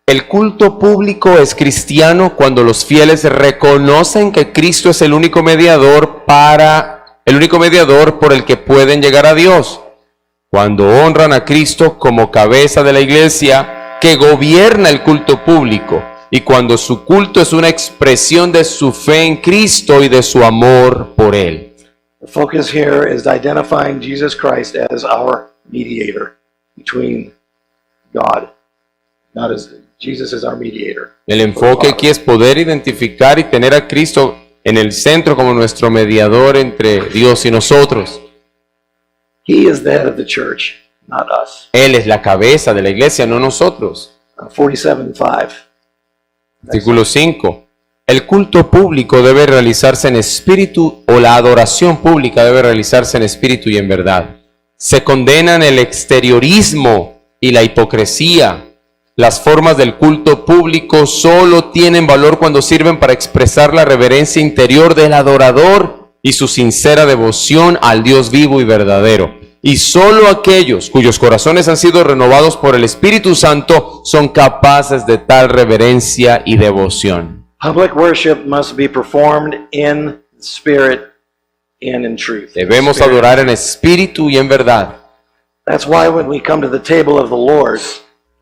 El culto público es cristiano cuando los fieles reconocen que Cristo es el único mediador por el que pueden llegar a Dios. Cuando honran a Cristo como cabeza de la iglesia que gobierna el culto público y cuando su culto es una expresión de su fe en Cristo y de su amor por Él. The focus here is identifying Jesus Christ as our mediator between God. Not as Jesus is our mediator. El enfoque aquí es poder identificar y tener a Cristo en el centro como nuestro mediador entre Dios y nosotros. He is the head of the church, not us. Él es la cabeza de la iglesia, no nosotros. 47:5. Artículo 5. El culto público debe realizarse en espíritu, o la adoración pública debe realizarse en espíritu y en verdad. Se condenan el exteriorismo y la hipocresía. Las formas del culto público solo tienen valor cuando sirven para expresar la reverencia interior del adorador y su sincera devoción al Dios vivo y verdadero. Y solo aquellos cuyos corazones han sido renovados por el Espíritu Santo son capaces de tal reverencia y devoción. Public worship must be performed in spirit and in truth. Debemos Spirit. adorar en espíritu y en verdad. That's why when we come to the table of the Lord,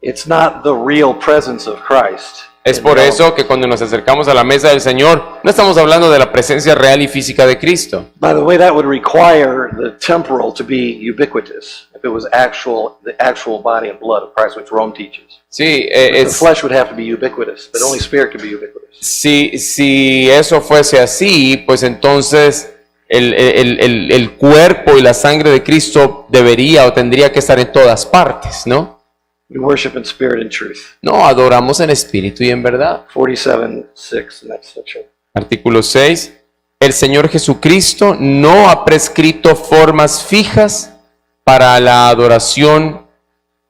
it's not the real presence of Christ. Es por eso que cuando nos acercamos a la mesa del Señor, no estamos hablando de la presencia real y física de Cristo. By the way, that would require the temporal to be ubiquitous. If it was the actual body and blood of Christ, which Rome teaches. Sí, The flesh would have to be ubiquitous, but only spirit can be ubiquitous. si eso fuese así, pues entonces el cuerpo y la sangre de Cristo debería o tendría que estar en todas partes, ¿no? We worship in spirit and truth. No, adoramos en espíritu y en verdad. 47:6, next section. Artículo 6. El Señor Jesucristo no ha prescrito formas fijas para la adoración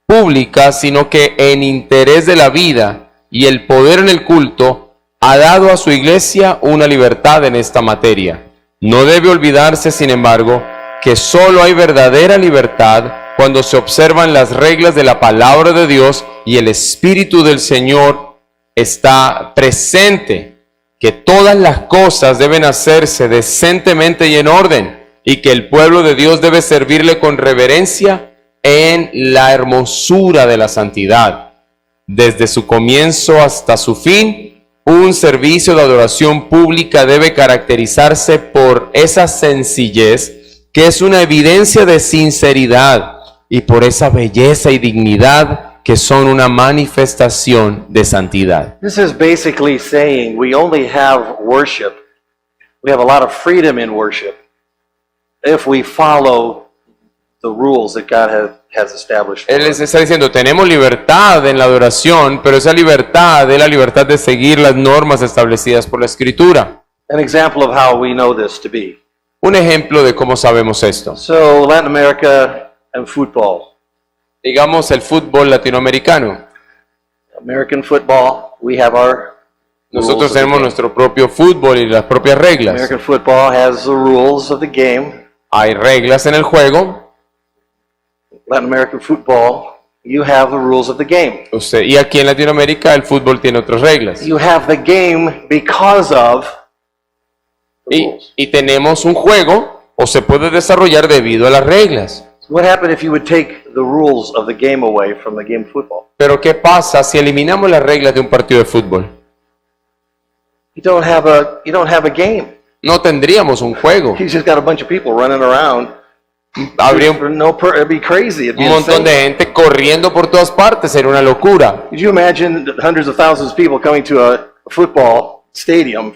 pública, sino que en interés de la vida y el poder en el culto, ha dado a su iglesia una libertad en esta materia. No debe olvidarse, sin embargo, que solo hay verdadera libertad cuando se observan las reglas de la palabra de Dios y el Espíritu del Señor está presente, que todas las cosas deben hacerse decentemente y en orden, y que el pueblo de Dios debe servirle con reverencia en la hermosura de la santidad. Desde su comienzo hasta su fin, un servicio de adoración pública debe caracterizarse por esa sencillez que es una evidencia de sinceridad, y por esa belleza y dignidad que son una manifestación de santidad. This is basically saying we only have worship. We have a lot of freedom in worship if we follow the rules that God has established for Él les us. está diciendo, tenemos libertad en la adoración, pero esa libertad es la libertad de seguir las normas establecidas por la Escritura. An example of how we know this to be. Un ejemplo de cómo sabemos esto. So Latin America and football. Digamos el fútbol latinoamericano. American football, we have our rules Nosotros of the tenemos game. nuestro propio fútbol y las propias reglas. American football has the rules of the game. Hay reglas en el juego. Latin American football, you have the rules of the game. Y aquí en Latinoamérica el fútbol tiene otras reglas. You have the game because of the rules. Y tenemos un juego o se puede desarrollar debido a las reglas. What happened if you would take the rules of the game away from the game of football? Pero ¿qué pasa si eliminamos las reglas de un partido de fútbol? You don't have a game. No tendríamos un juego. You just got a bunch of people running around. Habría It'd be crazy. It'd be un montón insane. de gente corriendo por todas partes, sería una locura. Could you imagine hundreds of thousands of people coming to a football stadium,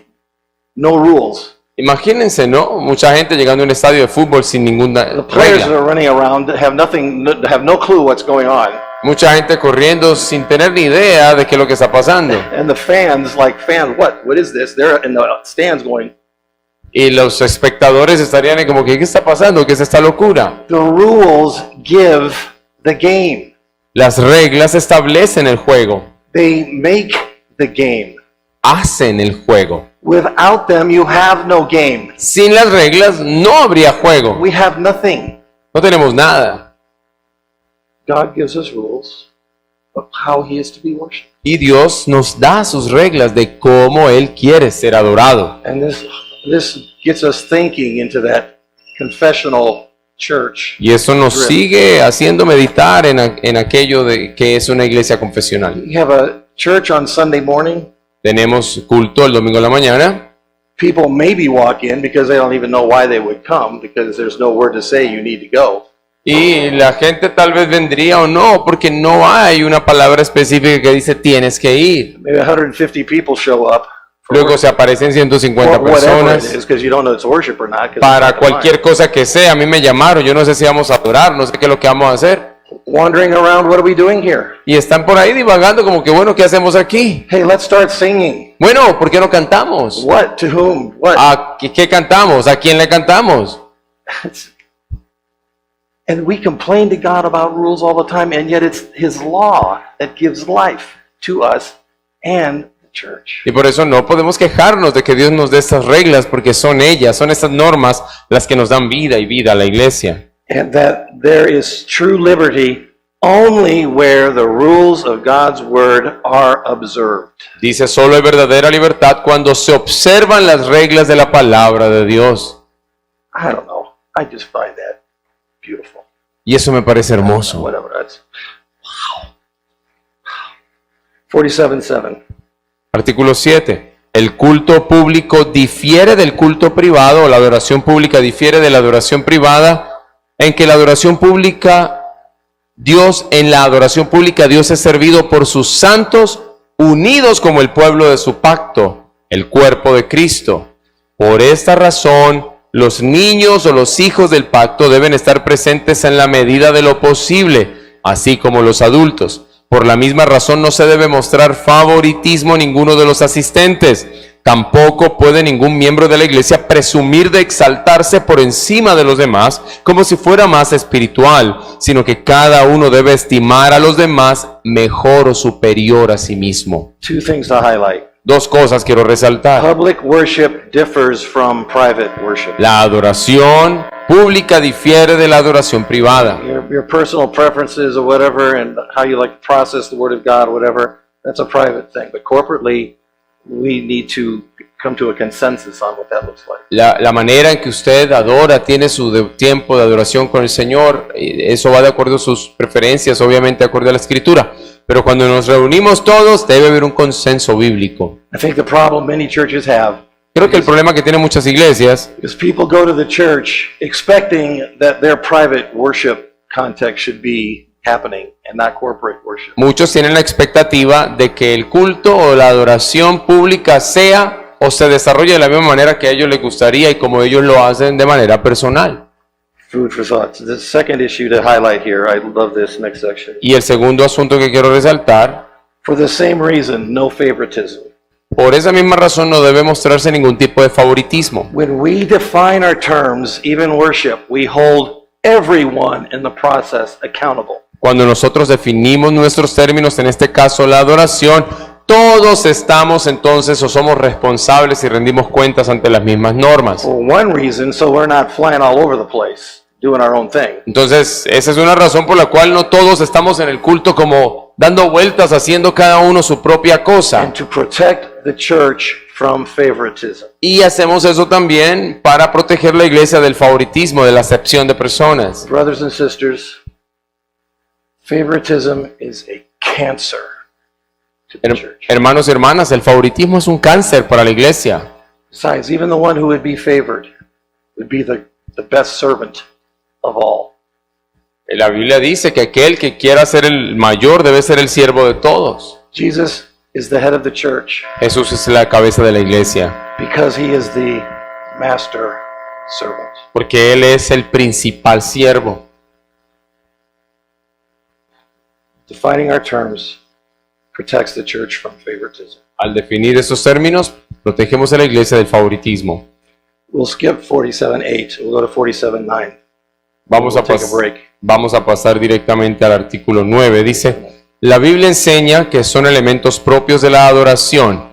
no rules? Imagínense, ¿no? Mucha gente llegando a un estadio de fútbol sin ninguna The players that regla. are running around have no clue what's going on, Mucha gente corriendo sin tener ni idea de qué es lo que está pasando. and the fans, what is this? They're in the stands going. Y los espectadores estarían ahí como que, ¿qué está pasando? ¿Qué es esta locura? The rules give the game. Las reglas establecen el juego, They make the game. hacen el juego. Without them, you have no game. Sin las reglas no habría juego. We have nothing. No tenemos nada. God gives us rules of how He is to be worshipped. Y Dios nos da sus reglas de cómo Él quiere ser adorado. And this gets us thinking into that confessional church. Y eso nos sigue haciendo meditar en aquello de que es una iglesia confesional. You have a church on Sunday morning. Tenemos culto el domingo en la mañana. People maybe walk in because they don't even know why they would come, because there's no word to say you need to go. Y la gente tal vez vendría o no, porque no hay una palabra específica que dice tienes que ir. Maybe 150 people show up. for Luego worship, se aparecen 150 or whatever it personas is, because you don't know it's worship or not. 'cause it's para not defined. cualquier cosa que sea. A mí me llamaron, yo no sé si vamos a adorar, no sé qué es lo que vamos a hacer. Wandering around, what are we doing here? Y están por ahí divagando como que, bueno, ¿qué hacemos aquí? Hey, let's start singing. Bueno, ¿por qué no cantamos? What? To whom? What? ¿Qué cantamos? ¿A quién le cantamos? And we complain to God about rules all the time, and yet it's His law that gives life to us and the church. Y por eso no podemos quejarnos de que Dios nos dé estas reglas, porque son ellas, son estas normas las que nos dan vida y vida a la iglesia. And that there is true liberty only where the rules of God's word are observed. Dice, solo hay verdadera libertad cuando se observan las reglas de la palabra de Dios. I don't know. I just find that beautiful. Y eso me parece hermoso. Whatever. That's wow. 47:7. Artículo 7. El culto público difiere del culto privado, o la adoración pública difiere de la adoración privada, en que la adoración pública, en la adoración pública, Dios es servido por sus santos unidos como el pueblo de su pacto, el cuerpo de Cristo. Por esta razón, los niños o los hijos del pacto deben estar presentes en la medida de lo posible, así como los adultos. Por la misma razón no se debe mostrar favoritismo a ninguno de los asistentes. Tampoco puede ningún miembro de la iglesia presumir de exaltarse por encima de los demás como si fuera más espiritual, sino que cada uno debe estimar a los demás mejor o superior a sí mismo. Two things to highlight. Dos cosas quiero resaltar. Public worship differs from private worship. La adoración pública difiere de la adoración privada. Your personal preferences or whatever, and how you like to process the Word of God, whatever, that's a private thing. But corporately, we need to come to a consensus on what that looks like. La manera en que usted adora, tiene su tiempo de adoración con el Señor, eso va de acuerdo a sus preferencias, obviamente de acuerdo a la Escritura. Pero cuando nos reunimos todos, debe haber un consenso bíblico. I think the problem many churches have Creo que el problema que tienen muchas iglesias is people go to the church expecting that their private worship context should be happening and not corporate worship. muchos tienen la expectativa de que el culto o la adoración pública sea o se desarrolle de la misma manera que a ellos les gustaría y como ellos lo hacen de manera personal. Food for thought. The second issue to highlight here, I love this next section. Y el segundo asunto que quiero resaltar, For the same reason, no favoritism. por esa misma razón no debe mostrarse ningún tipo de favoritismo. When we define our terms, even worship, we hold everyone in the process accountable. Cuando nosotros definimos nuestros términos, en este caso la adoración, todos estamos entonces o somos responsables y rendimos cuentas ante las mismas normas. For one reason, so we're not flying all over the place, doing our own thing. Entonces, esa es una razón por la cual no todos estamos en el culto como dando vueltas, haciendo cada uno su propia cosa. And to protect the church from favoritism. Y hacemos eso también para proteger la iglesia del favoritismo, de la acepción de personas. Brothers and sisters, favoritism is a cancer to the church. Hermanos y hermanas, el favoritismo es un cáncer para la iglesia. Besides, even the one who would be favored would be the best servant of all. La Biblia dice que aquel que quiera ser el mayor debe ser el siervo de todos. Jesus is the head of the church Jesús es la cabeza de la iglesia, because he is the master servant. porque Él es el principal siervo. Defining our terms protects the church from favoritism. Al definir esos términos, protegemos a la iglesia del favoritismo. We'll skip 47:8. We'll go to 47:9. Vamos a, We'll take a break. vamos a pasar directamente al artículo 9. Dice, la Biblia enseña que son elementos propios de la adoración: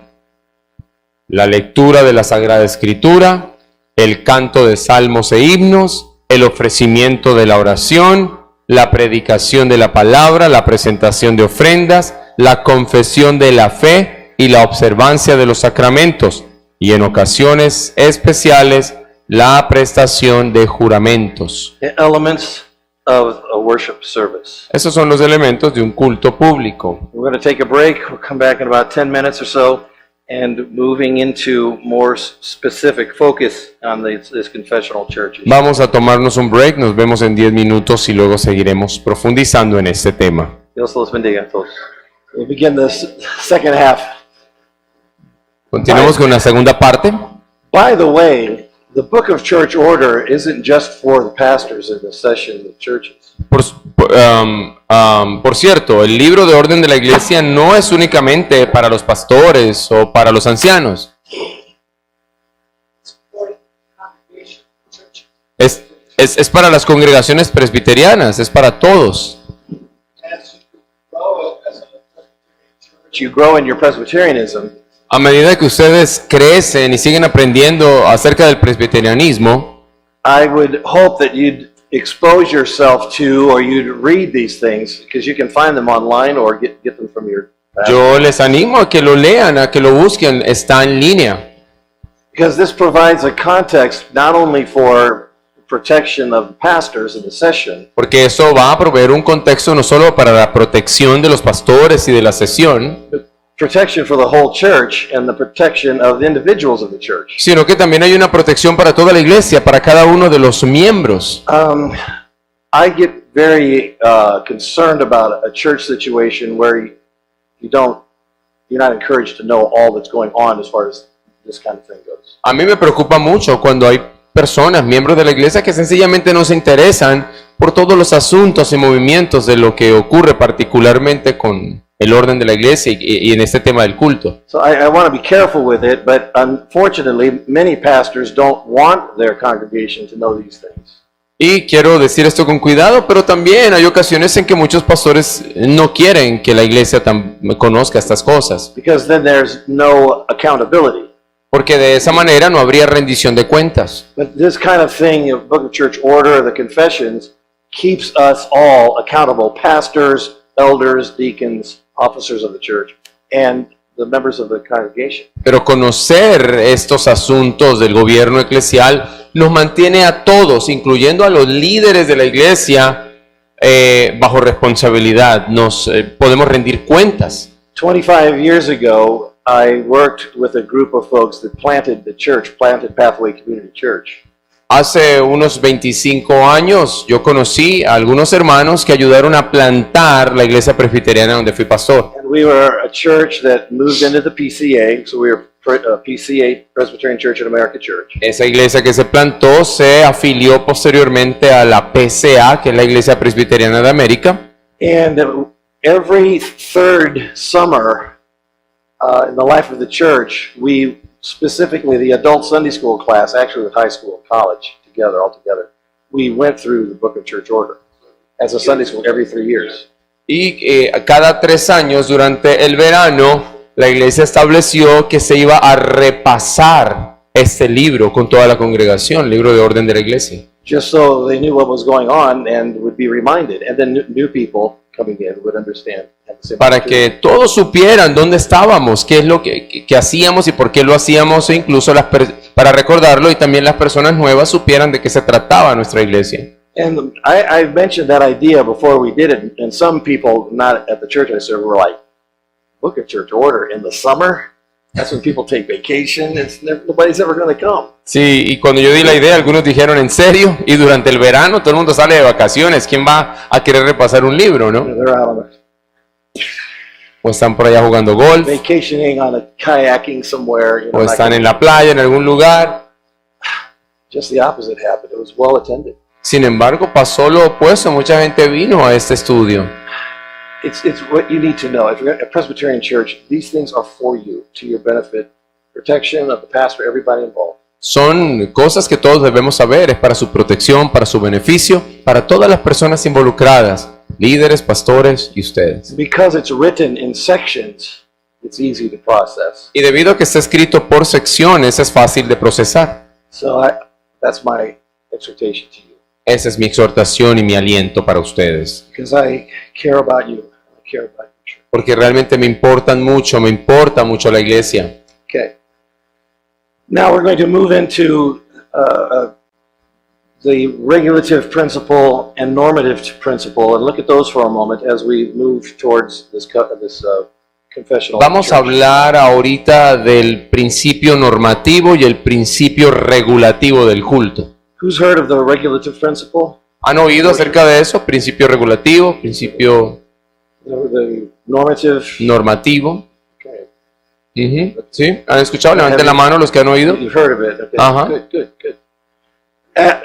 la lectura de la Sagrada Escritura, el canto de salmos e himnos, el ofrecimiento de la oración, la predicación de la palabra, la presentación de ofrendas, la confesión de la fe y la observancia de los sacramentos, y en ocasiones especiales la prestación de juramentos. Elements of a worship service. Esos son los elementos de un culto público. We're going to take a break. We'll come back in about 10 minutes or so, and moving into more specific focus on this confessional church. Vamos a tomarnos un break, nos vemos en 10 minutos y luego seguiremos profundizando en este tema. Dios los bendiga a todos. We'll begin this second half. Continuamos con la segunda parte. By the way, the book of church order isn't just for the pastors in the session of churches. Por cierto, el libro de orden de la iglesia no es únicamente para los pastores o para los ancianos. Es para las congregaciones presbiterianas, es para todos. You grow in your Presbyterianism, A medida que ustedes crecen y siguen aprendiendo acerca del presbiterianismo, I would hope that you'd expose yourself to, or you'd read these things, because you can find them online or get them from your pastor. yo les animo a que lo lean, a que lo busquen, está en línea. Because this provides a context not only for protection of pastors in the session, Porque eso va a proveer un contexto no solo para la protección de los pastores y de la sesión, but protection for the whole church and the protection of the individuals of the church. sino que también hay una protección para toda la iglesia, para cada uno de los miembros. I get very concerned about a church situation where you're not encouraged to know all that's going on as far as this kind of thing goes. A mí me preocupa mucho cuando hay personas, miembros de la iglesia, que sencillamente no se interesan por todos los asuntos y movimientos de lo que ocurre particularmente con el orden de la iglesia y en este tema del culto. So I want to be careful with it, but unfortunately, many pastors don't want their congregation to know these things. Y quiero decir esto con cuidado, pero también hay ocasiones en que muchos pastores no quieren que la iglesia conozca estas cosas, Because then there's no accountability. porque de esa manera no habría rendición de cuentas. But this kind of thing, the Book of Church Order, the confessions, keeps us all accountable. Pastors, elders, deacons, officers of the church, and the members of the congregation. Pero conocer estos asuntos del gobierno eclesial nos mantiene a todos, incluyendo a los líderes de la iglesia, bajo responsabilidad. Nos podemos rendir cuentas. 25 years ago, I worked with a group of folks that planted the church, planted Pathway Community Church. Hace unos 25 años yo conocí a algunos hermanos que ayudaron a plantar la iglesia presbiteriana donde fui pastor. And we were a church that moved into the PCA, so we were PCA, Presbyterian Church in America Church. Esa iglesia que se plantó se afilió posteriormente a la PCA, que es la Iglesia Presbiteriana de América. And every third summer in the life of the church, we specifically the adult Sunday school class, actually with high school and college together, all together, we went through the Book of Church Order as a Sunday school every 3 years. Y cada 3 años durante el verano, la iglesia estableció que se iba a repasar este libro con toda la congregación, el libro de orden de la iglesia. Just so they knew what was going on and would be reminded. And then new people coming in would understand. Para que todos supieran dónde estábamos, qué es lo que hacíamos y por qué lo hacíamos, e incluso para recordarlo, y también las personas nuevas supieran de qué se trataba nuestra iglesia. And I mentioned that idea before we did it, and some people not at the church I serve were like, "Book of Church Order in the summer? That's when people take vacation. Nobody's ever going to come." Sí, y cuando yo di la idea, algunos dijeron, ¿en serio? Y durante el verano todo el mundo sale de vacaciones, ¿quién va a querer repasar un libro, no? They're out on O están por allá jugando golf, vacationing on a kayaking somewhere. You know, o están en la playa, en algún lugar. Just the opposite happened. It was well attended. Sin embargo, pasó lo opuesto, mucha gente vino a este estudio. It's what you need to know. If you're at a Presbyterian church, these things are for you, to your benefit, protection of the pastor, everybody involved. Son cosas que todos debemos saber, es para su protección, para su beneficio, para todas las personas involucradas, líderes, pastores y ustedes. Because it's written in sections, it's easy to process. Y debido a que está escrito por secciones, es fácil de procesar. So that's my exhortation to you. Esa es mi exhortación y mi aliento para ustedes. Because I care about you. I care about your church. Porque realmente me importa mucho la iglesia. Okay. Now we're going to move into the regulative principle and normative principle, and look at those for a moment as we move towards this confessional. Vamos a hablar ahorita del principio normativo y el principio regulativo del culto. Who's heard of the regulative principle? ¿Han oído acerca de eso? Principio regulativo, principio The normative. normativo. Okay. ¿Sí? ¿Han escuchado? Levanten la mano los que han oído. You've heard of it. Okay. Uh-huh. Good.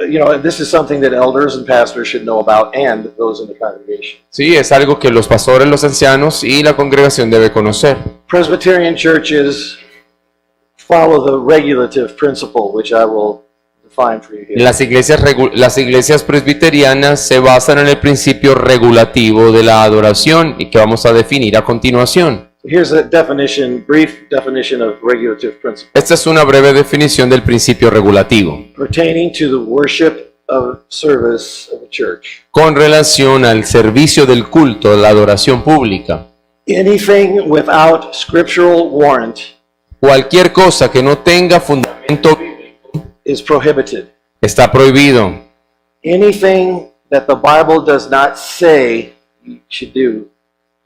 You know, this is something that elders and pastors should know about, and those in the congregation. Sí, es algo que los pastores, los ancianos y la congregación debe conocer. Presbyterian churches follow the regulative principle, which I will define for you here. Las iglesias presbiterianas se basan en el principio regulativo de la adoración y que vamos a definir a continuación. Here's a definition, brief definition of regulative principle. Esta es una breve definición del principio regulativo Pertaining to the worship of service of the church. con relación al servicio del culto, la adoración pública. Anything without scriptural warrant Cualquier cosa que no tenga fundamento is prohibited. está prohibido. Anything that the Bible does not say you should do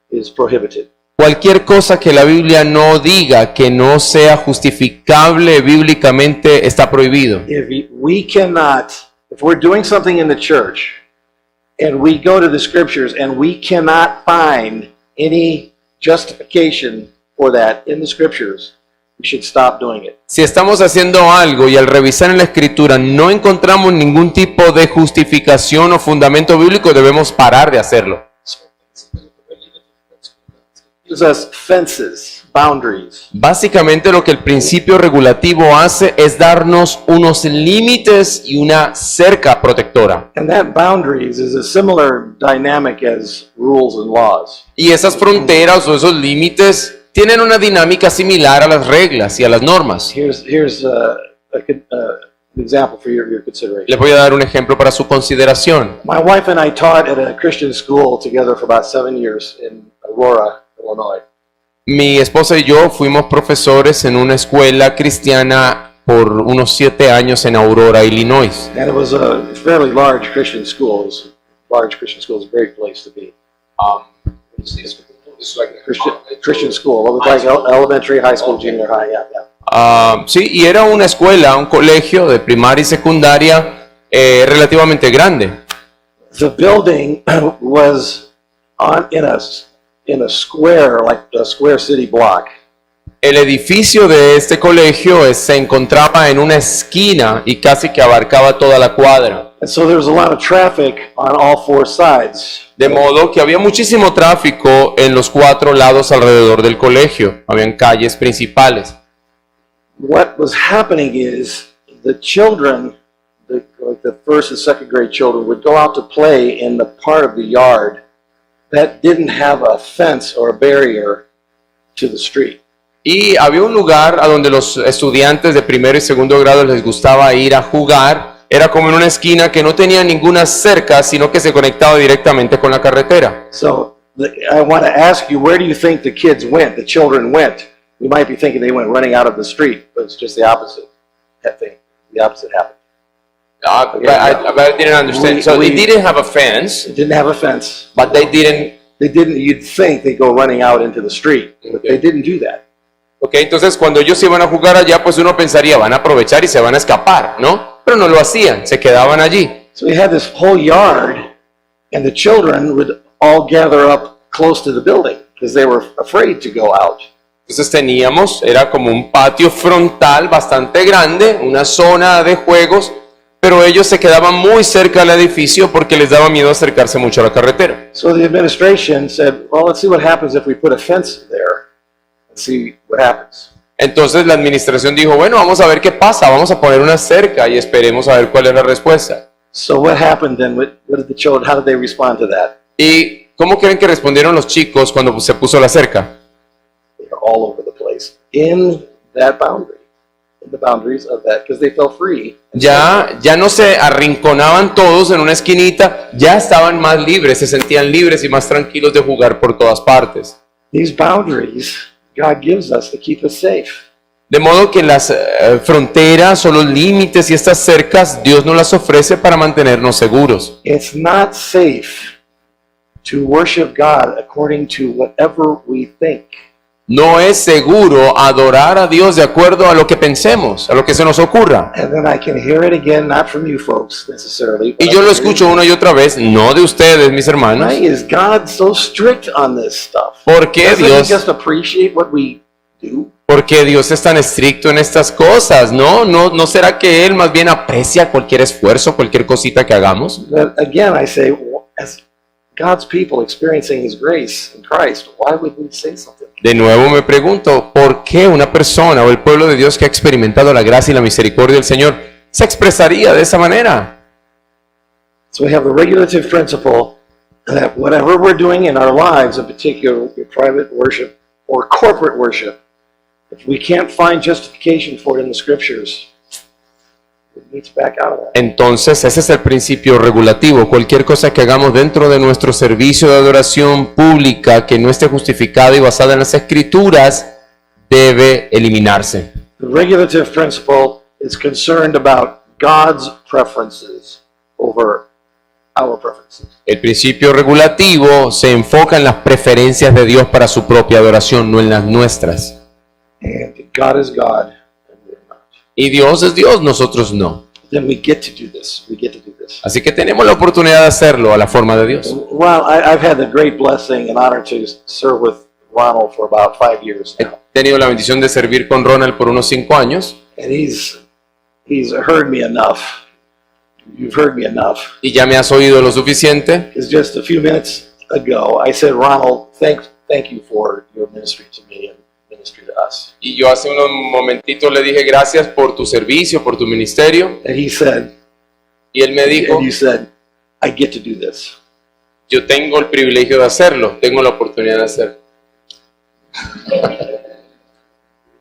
is prohibited. Cualquier cosa que la Biblia no diga que no sea justificable bíblicamente está prohibido. If we're doing something in the church and we go to the scriptures and we cannot find any justification for that in the scriptures, we should stop doing it. Si estamos haciendo algo y al revisar en la escritura no encontramos ningún tipo de justificación o fundamento bíblico, debemos parar de hacerlo. Gives us fences, boundaries. Básicamente lo que el principio regulativo hace es darnos unos límites y una cerca protectora. And that boundaries is a similar dynamic as rules and laws. Y esas fronteras o esos límites tienen una dinámica similar a las reglas y a las normas. Here's an example for your consideration. Les voy a dar un ejemplo para su consideración. My wife and I taught at a Christian school together for about 7 years in Aurora, Illinois. Mi esposa y yo fuimos profesores en una escuela cristiana por unos 7 años en Aurora, Illinois. And it was a fairly large Christian school. It was a large Christian school. It was a great place to be. Christian school. It was like elementary, high school, junior high. Yeah. Sí, y era una escuela, un colegio de primaria y secundaria relativamente grande. The building was in a square, like a square city block. El edificio de este colegio se encontraba en una esquina y casi que abarcaba toda la cuadra. And so there was a lot of traffic on all four sides. De modo que había muchísimo tráfico en los 4 lados alrededor del colegio. Habían calles principales. What was happening is the children, like the first and second grade children, would go out to play in the part of the yard that didn't have a fence or a barrier to the street. Y había un lugar a donde los estudiantes de primero y segundo grado les gustaba ir a jugar. Era como en una esquina que no tenía ninguna cerca, sino que se conectaba directamente con la carretera. So I want to ask you, where do you think the kids went, the children went? You might be thinking they went running out of the street, but it's just the opposite thing. The opposite happened. But I didn't understand. So they didn't have a fence, It didn't have a fence. but they didn't. You'd think they'd go running out into the street, but they didn't do that. Okay, entonces cuando ellos iban a jugar allá, pues uno pensaría, van a aprovechar y se van a escapar, ¿no? Pero no lo hacían, se quedaban allí. So we had this whole yard, and the children would all gather up close to the building because they were afraid to go out. Entonces era como un patio frontal bastante grande, una zona de juegos, pero ellos se quedaban muy cerca del edificio porque les daba miedo acercarse mucho a la carretera. So the administration said, well, let's see what happens if we put a fence there and see what happens. Entonces la administración dijo, bueno, vamos a ver qué pasa, vamos a poner una cerca y esperemos a ver cuál es la respuesta. So what happened then? What did the children, how did they respond to that? ¿Y cómo creen que respondieron los chicos cuando se puso la cerca? They are all over the place in that boundary, in the boundaries of that, because they felt free. Ya no se arrinconaban todos en una esquinita, ya estaban más libres, se sentían libres y más tranquilos de jugar por todas partes. These boundaries God gives us to keep us safe. De modo que las fronteras o los límites y estas cercas, Dios nos las ofrece para mantenernos seguros. It's not safe to worship God according to whatever we think. No es seguro adorar a Dios de acuerdo a lo que pensemos, a lo que se nos ocurra. And then I can hear it again, not from you folks necessarily. but Y I yo lo can hear escucho it. una y otra vez, no de ustedes, mis hermanos. Why is God so strict on this stuff? ¿Por qué Doesn't he Dios? just appreciate what we do? ¿Por qué Dios es tan estricto en estas cosas? ¿No será que Él más bien aprecia cualquier esfuerzo, cualquier cosita que hagamos? But again, I say, as God's people experiencing His grace in Christ, why would we say something? De nuevo me pregunto, ¿por qué una persona o el pueblo de Dios que ha experimentado la gracia y la misericordia del Señor se expresaría de esa manera? So we have the regulative principle that whatever we're doing in our lives, in particular private worship or corporate worship, if we can't find justification for it in the scriptures, we need to back out of that. Entonces, ese es el principio regulativo. Cualquier cosa que hagamos dentro de nuestro servicio de adoración pública que no esté justificada y basada en las Escrituras debe eliminarse. The regulative principle is concerned about God's preferences over our preferences. El principio regulativo se enfoca en las preferencias de Dios para su propia adoración, no en las nuestras. And God is God, and we're not. Y Dios es Dios, nosotros no. Then we get to do this. We get to do this. Así que tenemos la oportunidad de hacerlo a la forma de Dios. Well, I've had the great blessing and honor to serve with Ronald for about 5 years He now. tenido la bendición de servir con Ronald por unos 5 años And he's heard me enough. You've heard me enough. y ya me has oído lo suficiente. Because just a few minutes ago, I said, Ronald, thank you for your ministry to me and ministry to us. Y yo hace unos momentitos le dije gracias por tu servicio, por tu ministerio. And he said, Y él me dijo, and you said, I get to do this. yo tengo el privilegio de hacerlo, tengo la oportunidad de hacerlo.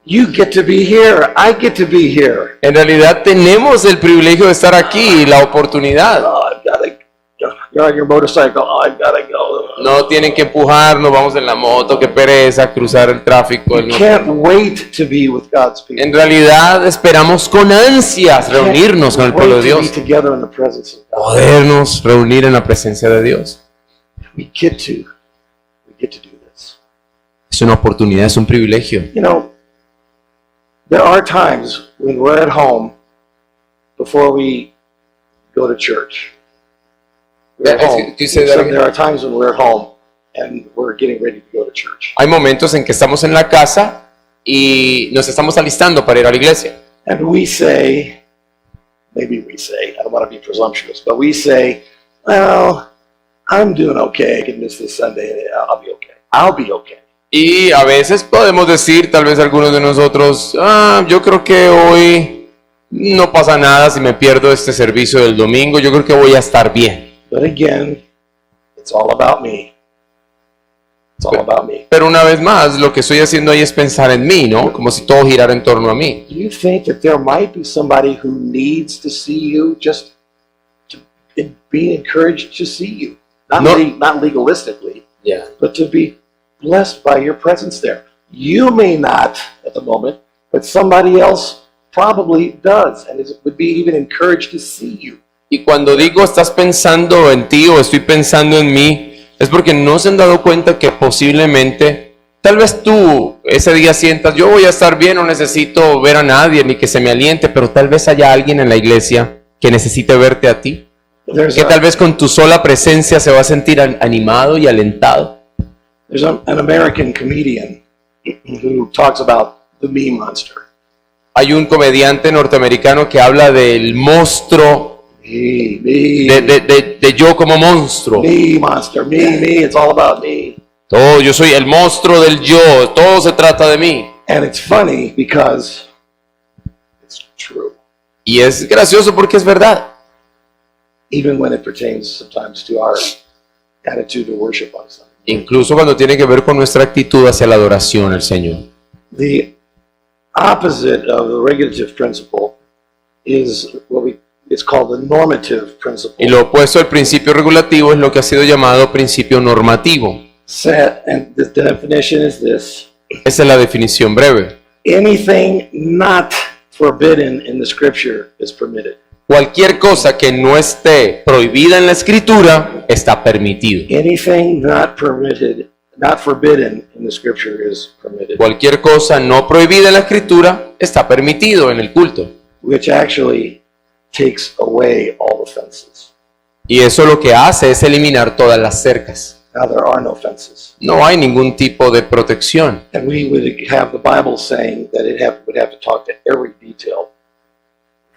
You get to be here. I get to be here. En realidad tenemos el privilegio de estar aquí y la oportunidad. Oh, I've got to go. You're on your motorcycle. Oh, I've got to go. No tienen que empujarnos, vamos en la moto, qué pereza, cruzar el tráfico. You can't wait to be with God's people. En realidad esperamos con ansias reunirnos con el pueblo de Wait to Dios, be together in the presence of God. podernos reunir en la presencia de Dios. We get to do this. Es una oportunidad, es un privilegio. You know, there are times when we're at home before we go to church. We're at Yeah, home. you say that again? There are times when we're at home and we're getting ready to go to church. Hay momentos en que estamos en la casa y nos estamos alistando para ir a la iglesia. And we say, I don't want to be presumptuous, but we say, well, I'm doing okay. I can miss this Sunday. I'll be okay. I'll be okay. Y a veces podemos decir, tal vez algunos de nosotros, yo creo que hoy no pasa nada si me pierdo este servicio del domingo, yo creo que voy a estar bien. But again, it's all about me. It's all about me. Pero una vez más, lo que estoy haciendo ahí es pensar en mí, ¿no? Como si todo girara en torno a mí. Do you think that there might be somebody who needs to see you just to be encouraged to see you? Not, No. not legalistically, Yeah. but to be blessed by your presence there. You may not at the moment, but somebody else probably does and would be even encouraged to see you. Y cuando digo estás pensando en ti o estoy pensando en mí, es porque no se han dado cuenta que posiblemente, tal vez tú ese día sientas, yo voy a estar bien, no necesito ver a nadie ni que se me aliente, pero tal vez haya alguien en la iglesia que necesite verte a ti, There's, que tal vez con tu sola presencia se va a sentir animado y alentado. there's an American comedian who talks about the me monster. Hay un comediante norteamericano que habla del monstruo, Me, de yo como monstruo. me monster, me, it's all about me. Todo, yo soy el monstruo del yo, todo se trata de mí. And it's funny because it's true, Y es gracioso porque es verdad. even when it pertains sometimes to our attitude to worship on Sunday. Incluso cuando tiene que ver con nuestra actitud hacia la adoración al Señor. The opposite of the regulative principle is it's called the normative principle. Y lo opuesto al principio regulativo es lo que ha sido llamado principio normativo. And the definition is this: Esa es la definición breve. anything not forbidden in the scripture is permitted. Cualquier cosa que no esté prohibida en la escritura está permitido. Anything not forbidden in the scripture is permitted, Cualquier cosa no prohibida en la escritura está permitido en el culto. which actually takes away all the fences. Y eso lo que hace es eliminar todas las cercas. Now there are no fences. No hay ningún tipo de protección. And we would have the Bible saying that would have to talk to every detail.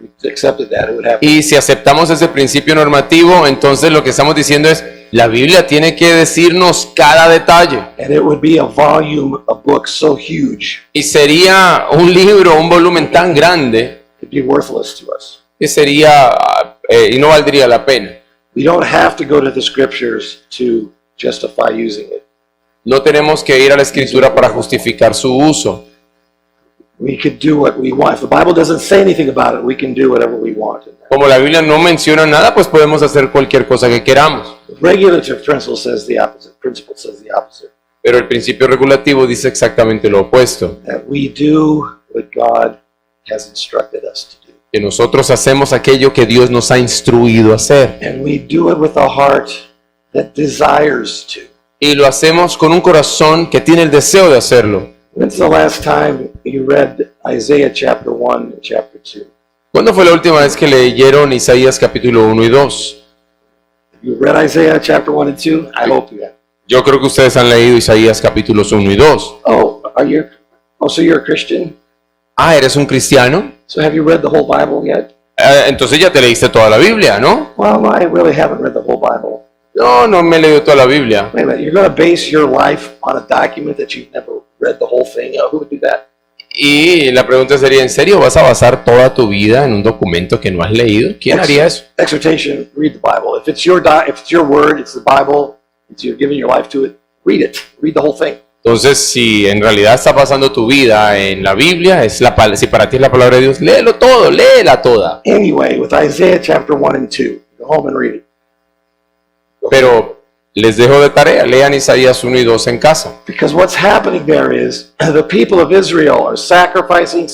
If we accepted that, it would have to. Y si aceptamos ese principio normativo, entonces lo que estamos diciendo es, la Biblia tiene que decirnos cada detalle. And it would be a volume, a book so huge, Y sería un libro, un volumen tan grande, it'd be worthless to us. que sería, y no valdría la pena. We don't have to go to the scriptures to justify using it. No tenemos que ir a la escritura para justificar su uso. We could do what we want. If the Bible doesn't say anything about it, we can do whatever we want in there. Como la Biblia no menciona nada, pues podemos hacer cualquier cosa que queramos. The regulative principle says the opposite. Pero el principio regulativo dice exactamente lo opuesto. That we do what God has instructed us to do. Que nosotros hacemos aquello que Dios nos ha instruido a hacer. And we do it with a heart that desires to. Y lo hacemos con un corazón que tiene el deseo de hacerlo. When's the last time you read Isaiah chapter 1 and chapter 2? ¿Cuándo fue la última vez que leyeron Isaías capítulo 1 y 2? You read Isaiah chapter 1 and 2? I hope you have. Yo creo que ustedes han leído Isaías capítulos 1 y 2. So you're a Christian? Ah, ¿eres un cristiano? So have you read the whole Bible yet? Entonces ya te leíste toda la Biblia, ¿no? Well, I really haven't read the whole Bible. No, no me he leído toda la Biblia. Wait a minute, you're going to base your life on a document that you've never read the whole thing? Who would do that? Y la pregunta sería, ¿en serio vas a basar toda tu vida en un documento que no has leído? ¿Quién haría eso? Exhortation, read the Bible. If it's your word, it's the Bible, you're giving your life to it, read it. Read the whole thing. Entonces, si en realidad está pasando tu vida en la Biblia, si para ti es la palabra de Dios, léelo todo, léela toda. Anyway, with Isaiah chapter 1 and 2, go home and read it. Pero les dejo de tarea, lean Isaías 1 y 2 en casa. Because what's happening there is the people of Israel are sacrificing.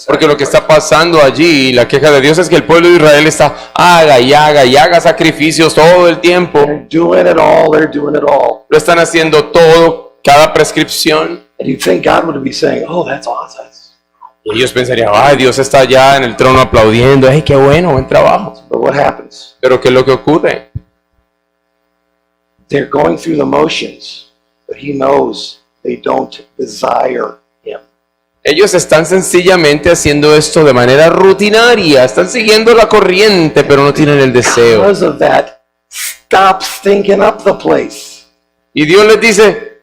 Porque lo que está pasando allí, la queja de Dios es que el pueblo de Israel está haga y haga sacrificios todo el tiempo. They're doing it all. Lo están haciendo todo, cada prescripción. And you'd think God would be saying, oh, that's awesome. Y ellos pensarían, ay, Dios está allá en el trono aplaudiendo, ay, qué bueno, buen trabajo. But what happens? Pero ¿qué es lo que ocurre? They're going through the motions, but he knows They don't desire him. Ellos están sencillamente haciendo esto de manera rutinaria, están siguiendo la corriente, pero no tienen el deseo. Because of that, stop stinking up the place. Y Dios les dice,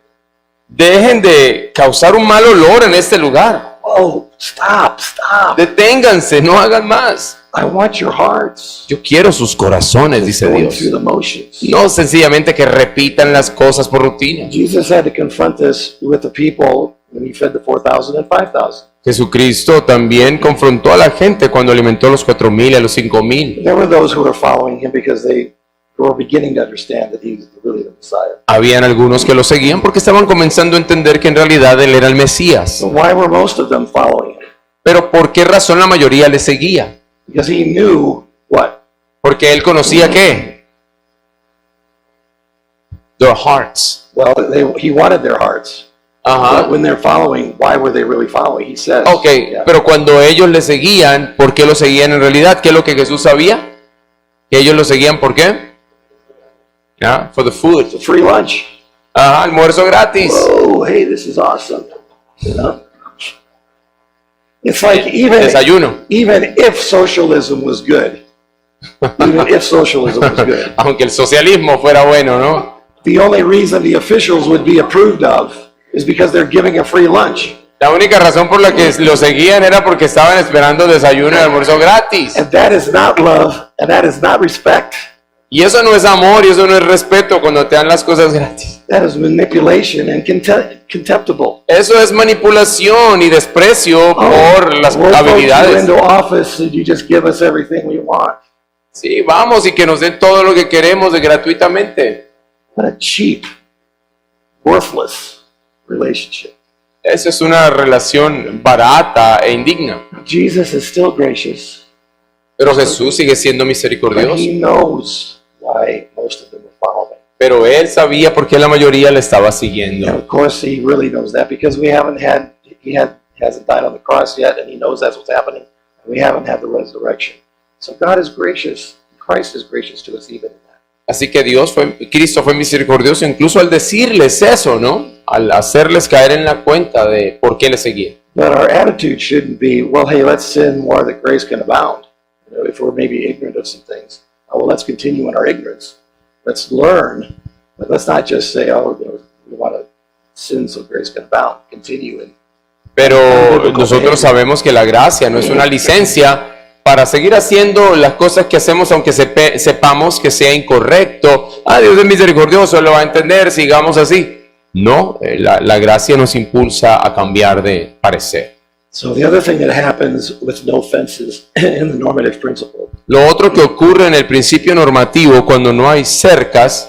dejen de causar un mal olor en este lugar. Oh, stop. Deténganse, no hagan más. I want your hearts. Yo quiero sus corazones, dice Going Dios. through the motions. No sencillamente que repitan las cosas por rutina. Jesus had to confront this with the people when he fed the 4,000 and 5,000. Jesucristo también confrontó a la gente cuando alimentó a los 4,000 y a los 5,000. There were those who were following him because they were beginning to understand that he was really the Messiah. Habían algunos que lo seguían porque estaban comenzando a entender que en realidad él era el Mesías. So why were most of them following him? Pero ¿por qué razón la mayoría le seguía? Because he knew what? Porque él conocía ¿qué? Their hearts. Well, he wanted their hearts. But Ajá. when they're following, why were they really following? He says. Ok, yeah, pero cuando ellos le seguían, ¿por qué lo seguían en realidad? ¿Qué es lo que Jesús sabía? Que ellos lo seguían ¿por qué? Yeah, for the food. it's a free lunch. Ajá, almuerzo gratis. Oh, hey, this is awesome. You know? It's like Desayuno. even if socialism was good, even if socialism was good, Aunque el socialismo fuera bueno, ¿no? the only reason the officials would be approved of is because they're giving a free lunch. La única razón por la que lo seguían era porque estaban esperando desayuno y almuerzo gratis. And that is not love, and that is not respect. Y eso no es amor y eso no es respeto cuando te dan las cosas gratis. That is manipulation and contemptible. Eso es manipulación y desprecio por las We'll vote you habilidades. into office and you just give us everything we want. Sí, vamos y que nos den todo lo que queremos gratuitamente. What a cheap, worthless relationship. Esa es una relación barata e indigna. Jesus is still gracious, Pero Jesús sigue siendo but misericordioso. he knows why most of them are following. Pero él sabía por qué la mayoría le estaba And siguiendo. of course, he really knows that because he hasn't died on the cross yet, and he knows that's what's happening. And we haven't had the resurrection. So God is gracious. Christ is gracious to us even in that. Así que Cristo fue misericordioso incluso al decirles eso, ¿no? Al hacerles caer en la cuenta de por qué le seguían. But our attitude shouldn't be, well, hey, let's sin more that grace can abound. You know, if we're maybe ignorant of some things, oh, well, let's continue in our ignorance. Let's learn, but let's not just say, oh, you know, we want to sin so grace can abound. Continue in. Pero nosotros sabemos que la gracia no es una licencia para seguir haciendo las cosas que hacemos aunque sepamos que sea incorrecto. Ah, Dios es misericordioso, lo va a entender, sigamos así. No, la gracia nos impulsa a cambiar de parecer. So the other thing that happens with no fences in the normative principle, Lo otro que ocurre en el principio normativo cuando no hay cercas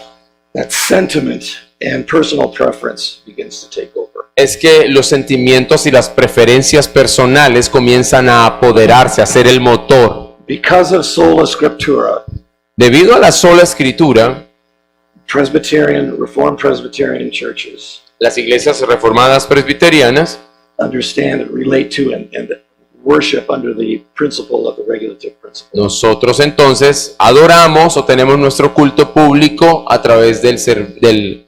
that sentiment and personal preference begins to take over. es que los sentimientos y las preferencias personales comienzan a apoderarse, a ser el motor. Because of sola scriptura, Debido a la sola escritura, Reformed Presbyterian churches las iglesias reformadas presbiterianas understand, relate to, and worship under the principle of the regulative principle. nosotros entonces adoramos o tenemos nuestro culto público a través del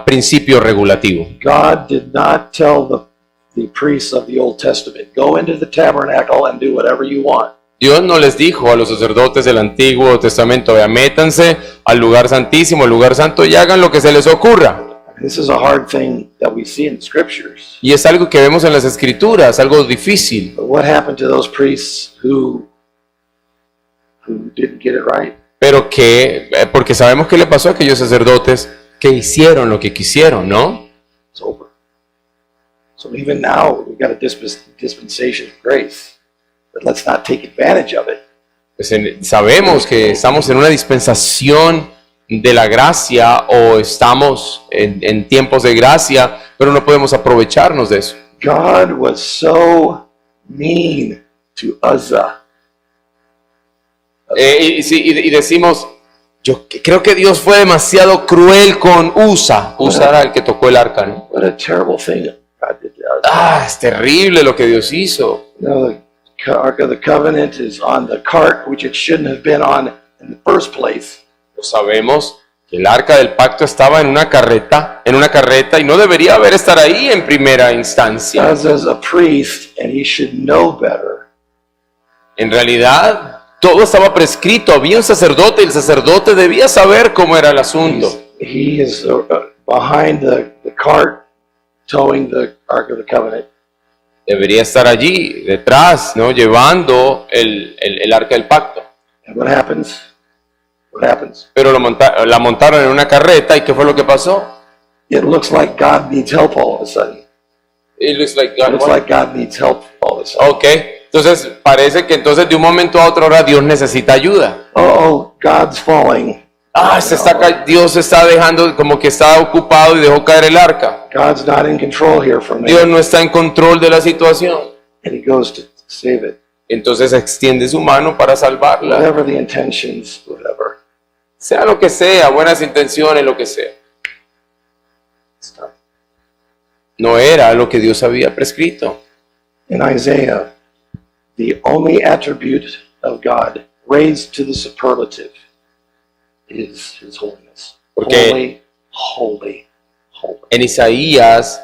principio regulativo. God did not tell the priests of the Old Testament, go into the tabernacle and do whatever you want. Dios no les dijo a los sacerdotes del Antiguo Testamento, vea, métanse al lugar santísimo, al lugar santo y hagan lo que se les ocurra. This is a hard thing that we see in the scriptures. Y es algo que vemos en las escrituras, algo difícil. But what happened to those priests who didn't get it right? Pero porque sabemos qué le pasó a aquellos sacerdotes que hicieron lo que quisieron, ¿no? It's over. So even now we've got a dispensation of grace, but let's not take advantage of it. Pues sabemos que estamos en una dispensación de la gracia o estamos en tiempos de gracia, pero no podemos aprovecharnos de eso. God was so mean to Uzzah. Y decimos, yo creo que Dios fue demasiado cruel con Usa. Usa era el que tocó el arca, ¿no? What a terrible thing God did to Uzzah. Ah, es terrible lo que Dios hizo. No, the Ark of the Covenant is on the cart, which it shouldn't have been on in the first place. Lo sabemos que el arca del pacto estaba en una carreta y no debería haber estar ahí en primera instancia. as a priest, and he should know better. En realidad, todo estaba prescrito, había un sacerdote y el sacerdote debía saber cómo era el asunto. He is behind the cart, towing the Ark of the Covenant. Debería estar allí, detrás, ¿no? Llevando el arca del pacto. And what happens? What happens? Pero la montaron en una carreta, ¿y qué fue lo que pasó? It looks like God needs help all of a sudden. It looks like It looks like God needs help all of a sudden. Ok, entonces parece que entonces de un momento a otro ahora Dios necesita ayuda. Oh, God's falling. Dios está dejando, como que está ocupado y dejó caer el arca. God's not in control here for me. Dios no está en control de la situación. And he goes to save it. Entonces extiende su mano para salvarla. Whatever the intentions, whatever. Sea lo que sea, buenas intenciones, lo que sea. No era lo que Dios había prescrito. In Isaiah, the only attribute of God raised to the superlative is his holiness. Porque- Holy, holy, holy. En Isaías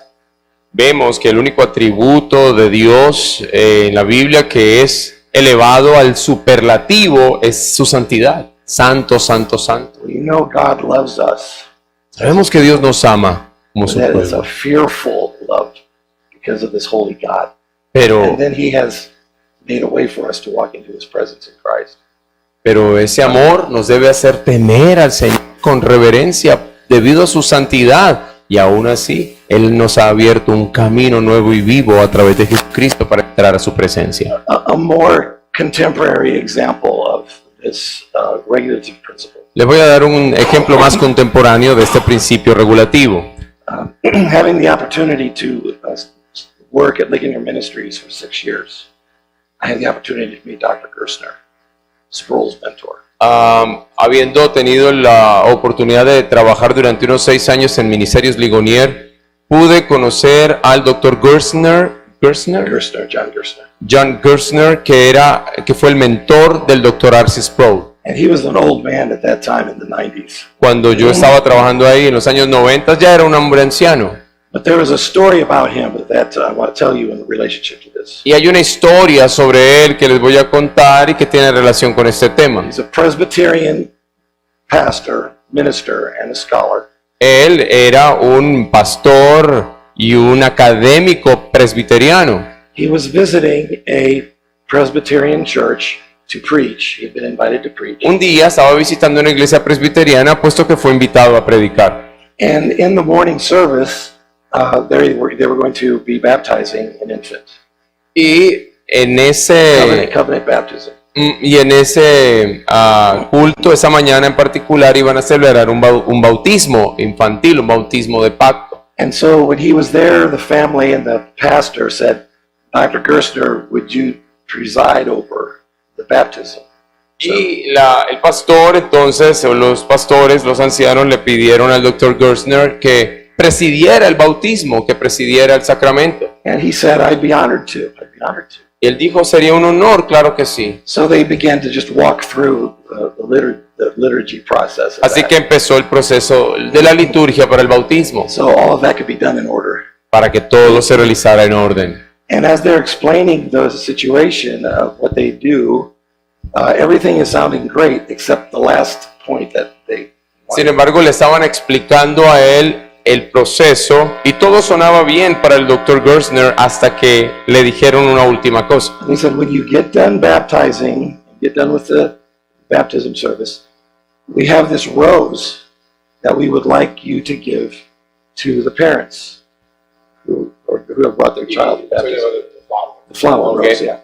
vemos que el único atributo de Dios en la Biblia que es elevado al superlativo es su santidad. Santo, santo, santo. You know God loves us. Sabemos que Dios nos ama como su That is a pueblo, fearful love because of this holy God. pero, And then he has made a way for us to walk into his presence in Christ. pero ese amor nos debe hacer temer al Señor con reverencia debido a su santidad. Y aún así, Él nos ha abierto un camino nuevo y vivo a través de Jesucristo para entrar a su presencia. A more contemporary example of this regulative principle. Les voy a dar un ejemplo más contemporáneo de este principio regulativo. Having the opportunity to work at Ligonier Ministries for 6 years, I had the opportunity to meet Dr. Gerstner, Sproul's mentor. Habiendo tenido la oportunidad de trabajar durante unos 6 años en Ministerios Ligonier, pude conocer al Dr. John Gerstner, que fue el mentor del Dr. R.C. Sproul. And he was an old man at that time in the 90s. Cuando yo estaba trabajando ahí en los años 90, ya era un hombre anciano. But there was a story about him that I want to tell you in relationship to this. Y hay una historia sobre él que les voy a contar y que tiene relación con este tema. He's a Presbyterian pastor, minister, and a scholar. Él era un pastor y un académico presbiteriano. He was visiting a Presbyterian church to preach. He had been invited to preach. Un día estaba visitando una iglesia presbiteriana, puesto que fue invitado a predicar. And in the morning service, they were going to be baptizing an infant. Y en ese Covenant baptism. culto, esa mañana en particular, iban a celebrar un bautismo infantil, un bautismo de pacto. And so when he was there, the family and the pastor said, Dr. Gerstner, would you preside over the baptism? Y el pastor, entonces, o los pastores, los ancianos, le pidieron al Dr. Gerstner que presidiera el bautismo, que presidiera el sacramento. And he said, I'd be honored to. I'd be honored to. Y él dijo, sería un honor, claro que sí. So they began to just walk through the liturgy process. Of Así that. que empezó el proceso de la liturgia para el bautismo, So all of that could be done in order. para que todo se realizara en orden. And as they're explaining the situation of what they do, everything is sounding great except the last point that they Sin embargo, le estaban explicando a él el proceso y todo sonaba bien para el Dr. Gerstner hasta que le dijeron una última cosa. And he said, when you get done baptizing, get done with the baptism service, we have this rose that we would like you to give to the parents who have brought their child to baptism. The flower Okay. rose, yeah.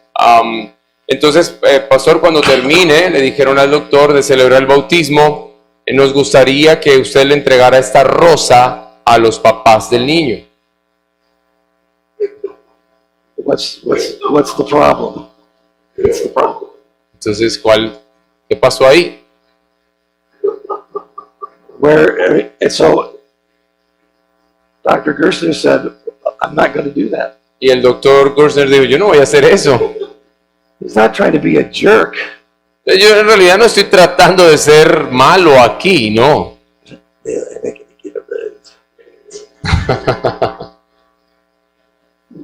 Entonces, pastor, cuando termine, le dijeron al doctor de celebrar el bautismo, nos gustaría que usted le entregara esta rosa a los papás del niño. What's the problem? What's the problem? Entonces, ¿qué pasó ahí? So Dr. Gerstner said, I'm not going to do that. Y el doctor Gerstner dijo, yo no voy a hacer eso. He's not trying to be a jerk. Yo en realidad no estoy tratando de ser malo aquí, no.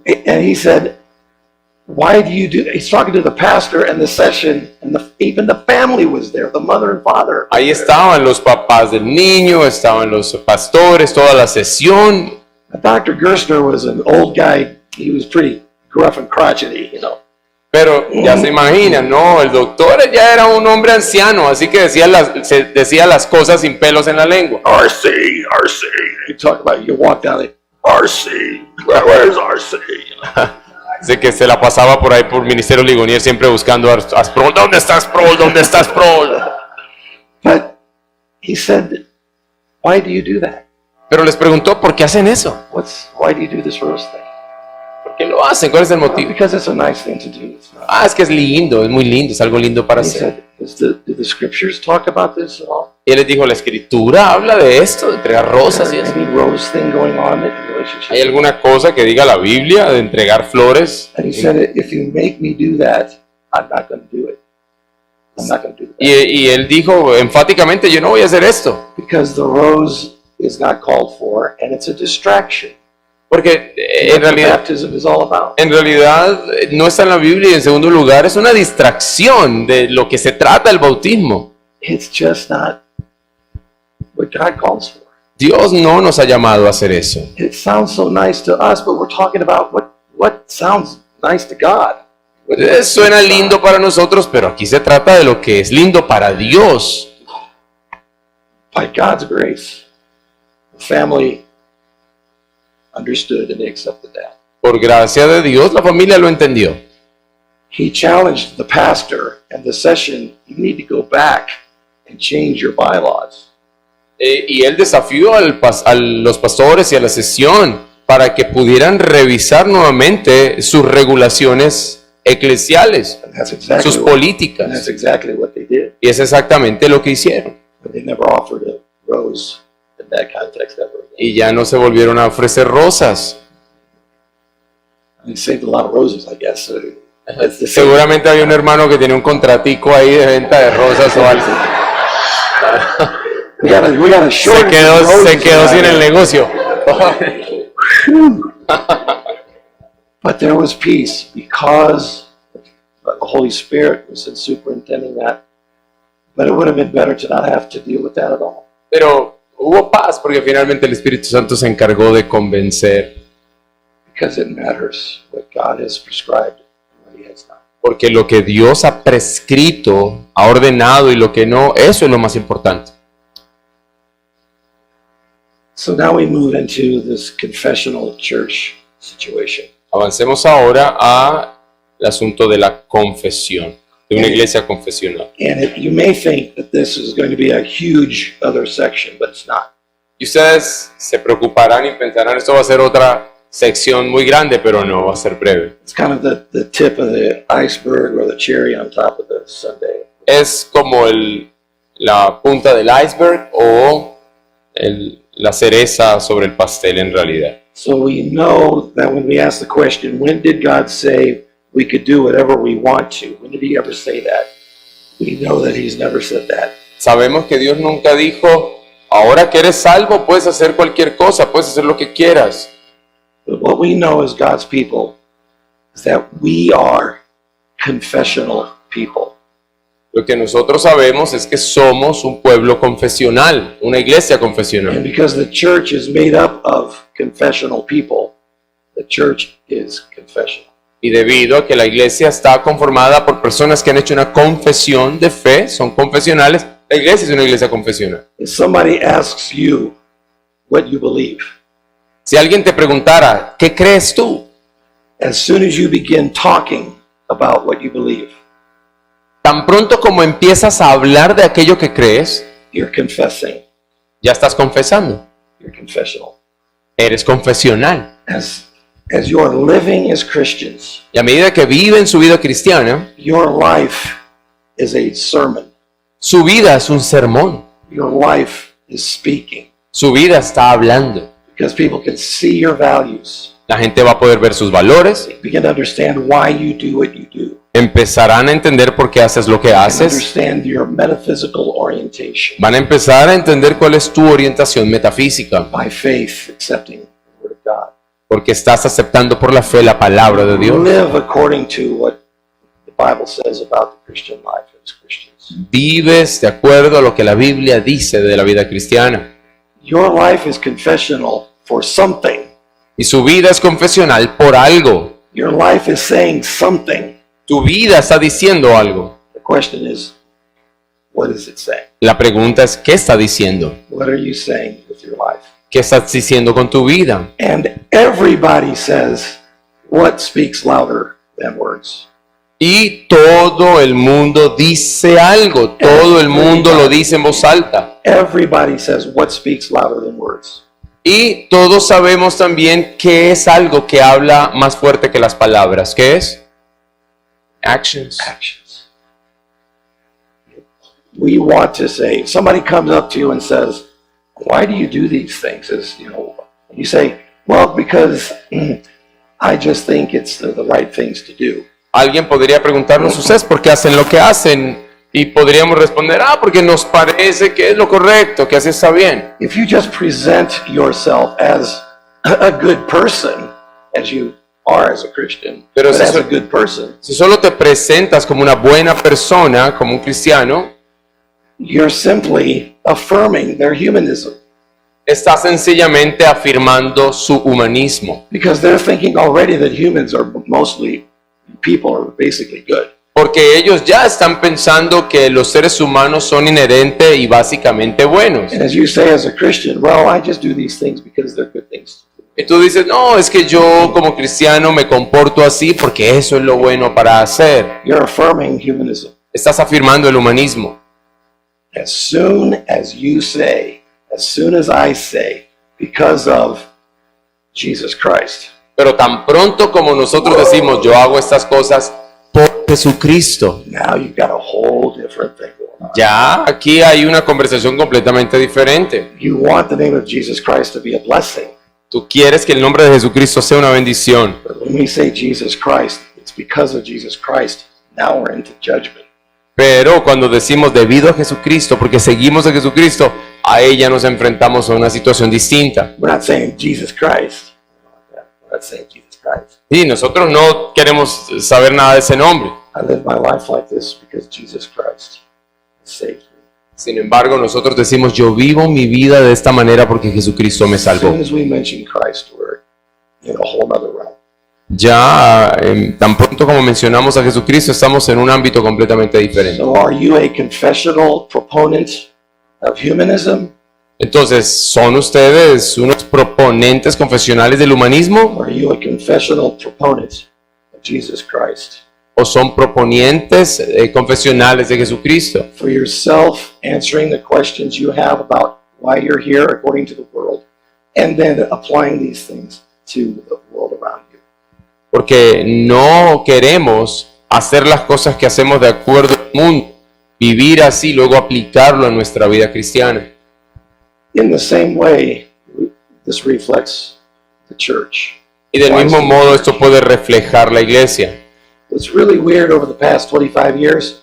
And he said, why do you do that? He's talking to the pastor and the session, and even the family was there, the mother and father. Ahí estaban los papás del niño, estaban los pastores, toda la sesión. Dr. Gerstner was an old guy. He was pretty gruff and crotchety, you know. Pero ya se imaginan, ¿no? El doctor ya era un hombre anciano, así que decía las cosas sin pelos en la lengua. RC. You talk about it, you walk down there, RC. Where's RC? You know? Así que se la pasaba por ahí por Ministerio Ligonier siempre buscando a Sproul. ¿Dónde está Sproul? ¿Dónde está Sproul? But he said, why do you do that? Pero les preguntó, ¿por qué hacen eso? Why do you do this rose thing? ¿Por qué lo hacen? ¿Cuál es el motivo? Because it's a nice thing to do. It's not. Es que es lindo, es muy lindo, es algo lindo para He hacer. said, do the scriptures talk about this at all? Y él les dijo, la escritura habla de esto, de entregar rosas y eso. Any rose thing going on in relationship? ¿Hay alguna cosa que diga la Biblia de entregar flores? And he said, if you make me do that, I'm not going to do it. I'm not going to do that. Y él dijo enfáticamente, yo no voy a hacer esto. Because the rose is not called for, and it's a distraction. Porque What the baptism is all about. en realidad no está en la Biblia y en segundo lugar es una distracción de lo que se trata el bautismo. It's just not what God calls for. Dios no nos ha llamado a hacer eso. It sounds so nice to us, but we're talking about what sounds nice to God. Suena lindo para nosotros, pero aquí se trata de lo que es lindo para Dios. By God's grace, the family understood and they accepted that. Por gracia de Dios, la familia lo entendió. He challenged the pastor and the session, you need to go back and change your bylaws. Y él desafió a los pastores y a la sesión para que pudieran revisar nuevamente sus regulaciones eclesiales, And that's exactly sus what, and políticas. that's exactly what they did. Y es exactamente lo que hicieron. But they never offered a rose in that context ever again. Y ya no se volvieron a ofrecer rosas. They saved a lot of roses, I guess. So it's the same. Seguramente había un hermano que tenía un contratico ahí de venta de rosas o algo. We got a Se shortage quedó, of roses se quedó around sin el here. negocio. But there was peace because the Holy Spirit was superintending that. But it would have been better to not have to deal with that at all. Pero hubo paz porque finalmente el Espíritu Santo se encargó de convencer. Because it matters what God has prescribed and what He has not. Porque lo que Dios ha prescrito, ha ordenado y lo que no, eso es lo más importante. So now we move into this confessional church situation. Avancemos ahora al asunto de la confesión, de una iglesia confesional. And you may think that this is going to be a huge other section, but it's not. Y ustedes se preocuparán y pensarán, esto va a ser otra sección muy grande, pero no, va a ser breve. It's kind of the tip of the iceberg or the cherry on top of the sundae. Es como la punta del iceberg o la cereza sobre el pastel en realidad. So we know that when we ask the question, when did God say we could do whatever we want to? When did He ever say that? We know that He's never said that. Sabemos que Dios nunca dijo, ahora que eres salvo puedes hacer cualquier cosa, puedes hacer lo que quieras. But what we know as God's people is that we are confessional people. Lo que nosotros sabemos es que somos un pueblo confesional, una iglesia And confesional. because the church is made up of confessional people, the church is confessional. Y debido a que la iglesia está conformada por personas que han hecho una confesión de fe, son confesionales, la iglesia es una iglesia confesional. If somebody asks you what you believe, Si alguien te preguntara, ¿qué crees tú? as soon as you begin talking about what you believe, Tan pronto como empiezas a hablar de aquello que crees, you're confessing, ya estás confesando. you're confessional. Eres confesional. As you're living as Christians, Y a medida que viven su vida cristiana, your life is a sermon. su vida es un sermón. Your life is speaking. Su vida está hablando. Because people can see your values. La gente va a poder ver sus valores, They begin to understand why you do what you do. empezarán a entender por qué haces lo que And haces, understand your metaphysical orientation. van a empezar a entender cuál es tu orientación metafísica. By faith, accepting the God. porque estás aceptando por la fe la palabra de Dios. Live according to what the Bible says about the Christian life as Christians. Vives de acuerdo a lo que la Biblia dice de la vida cristiana. Your life is confessional for something. Y su vida es confesional por algo. Your life is saying something. Tu vida está diciendo algo. The question is, what is it saying? La pregunta es, ¿qué está diciendo? What are you saying with your life? ¿Qué estás diciendo con tu vida? And everybody says, what speaks louder than words? Y todo el mundo dice algo. Todo el mundo lo dice en voz alta. Everybody says, what speaks louder than words? Y todos sabemos también que es algo que habla más fuerte que las palabras. ¿Qué es? Actions. Actions. We want to say, if somebody comes up to you and says, why do you do these things? You say, well, because I just think it's the right things to do. Alguien podría preguntarnos, ¿ustedes por qué hacen lo que hacen? Y podríamos responder, porque nos parece que es lo correcto, que así está bien. If you just present yourself as a good person, as you are as a Christian, Pero but si as a so- good person, Si solo te presentas como una buena persona, como un cristiano, you're simply affirming their humanism estás sencillamente afirmando su humanismo. because they're thinking already that humans are mostly people are basically good. Porque ellos ya están pensando que los seres humanos son inherente y básicamente buenos. And as you say as a Christian, well, I just do these things because they're good things. Y tú dices, no, es que yo como cristiano me comporto así porque eso es lo bueno para hacer. You're affirming humanism. Estás afirmando el humanismo. As soon as you say, as soon as I say, because of Jesus Christ, Pero tan pronto como nosotros decimos, yo hago estas cosas por Jesucristo, now you've got a whole different thing going on. ya aquí hay una conversación completamente diferente. You want the name of Jesus Christ to be a blessing. Tú quieres que el nombre de Jesucristo sea una bendición. But when we say Jesus Christ, it's because of Jesus Christ. Now we're into judgment. Pero cuando decimos debido a Jesucristo, porque seguimos a Jesucristo, a ella nos enfrentamos a una situación distinta. We're not saying Jesus Christ. We're not saying Jesus Christ. Y nosotros no queremos saber nada de ese nombre. I live my life like this because Jesus Christ saved me. Sin embargo, nosotros decimos, yo vivo mi vida de esta manera porque Jesucristo me As soon salvó. as we mention Christ, we're in a whole other realm. Ya, tan pronto como mencionamos a Jesucristo, estamos en un ámbito completamente diferente. So are you a confessional proponent of humanism? Entonces, ¿son ustedes unos proponentes confesionales del humanismo Or are you a confessional proponent of Jesus Christ? o son proponientes confesionales de Jesucristo? For yourself, answering the questions you have about why you're here according to the world, and then applying these things to the world around you. Porque no queremos hacer las cosas que hacemos de acuerdo al mundo, vivir así, luego aplicarlo a nuestra vida cristiana. In the same way, this reflects the church. Y del mismo modo esto puede reflejar la iglesia. What's really weird over the past 25 years,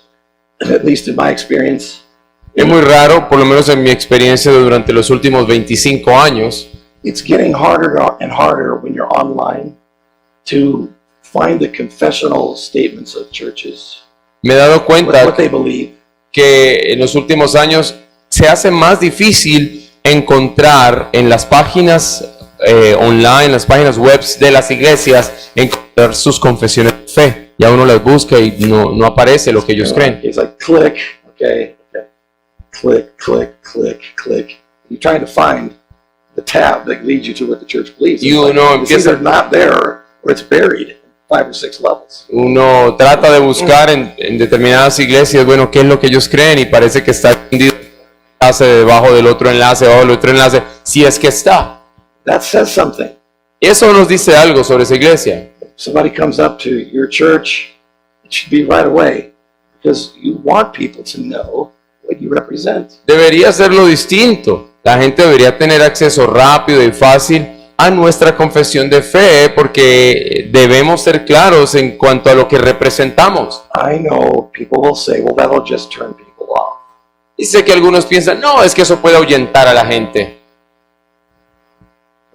at least in my experience, Es muy raro, por lo menos en mi experiencia durante los últimos 25 años, it's getting harder and harder when you're online to find the confessional statements of churches, me he dado what cuenta they believe. que en los últimos años se hace más difícil encontrar en las páginas online, las páginas web de las iglesias, encontrar sus confesiones de fe. Ya uno las busca y no aparece lo que ellos creen. It's like click, okay, click, click, click, click. You're trying to find the tab that leads you to what the church believes. Y It's like, uno it's empieza- either not there or it's buried 5 or 6 levels. Uno trata de buscar en determinadas iglesias, bueno, qué es lo que ellos creen y parece que está escondido un enlace debajo del otro enlace, debajo del otro enlace, si es que está. That says something. Eso nos dice algo sobre esa iglesia. If somebody comes up to your church, it should be right away because you want people to know what you represent. Debería serlo distinto. La gente debería tener acceso rápido y fácil a nuestra confesión de fe porque debemos ser claros en cuanto a lo que representamos. I know people will say, well, that'll just turn people off. Y sé que algunos piensan, no, es que eso puede ahuyentar a la gente.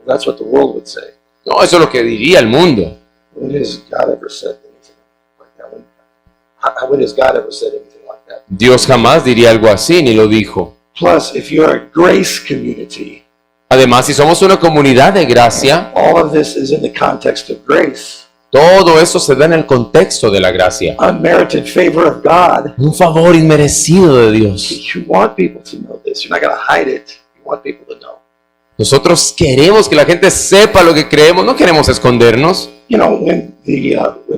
That's what the world would say. No, eso es lo que diría el mundo. When has God ever said anything like that? When has God ever said anything like that? Dios jamás diría algo así, ni lo dijo. Plus, if you're a grace community, Además, si somos una comunidad de gracia, all of this is in the context of grace. todo eso se da en el contexto de la gracia. Unmerited favor of God. Un favor inmerecido de Dios. You want people to know this. You're not going to hide it. You want people to know. Nosotros queremos que la gente sepa lo que creemos, no queremos escondernos. You know, when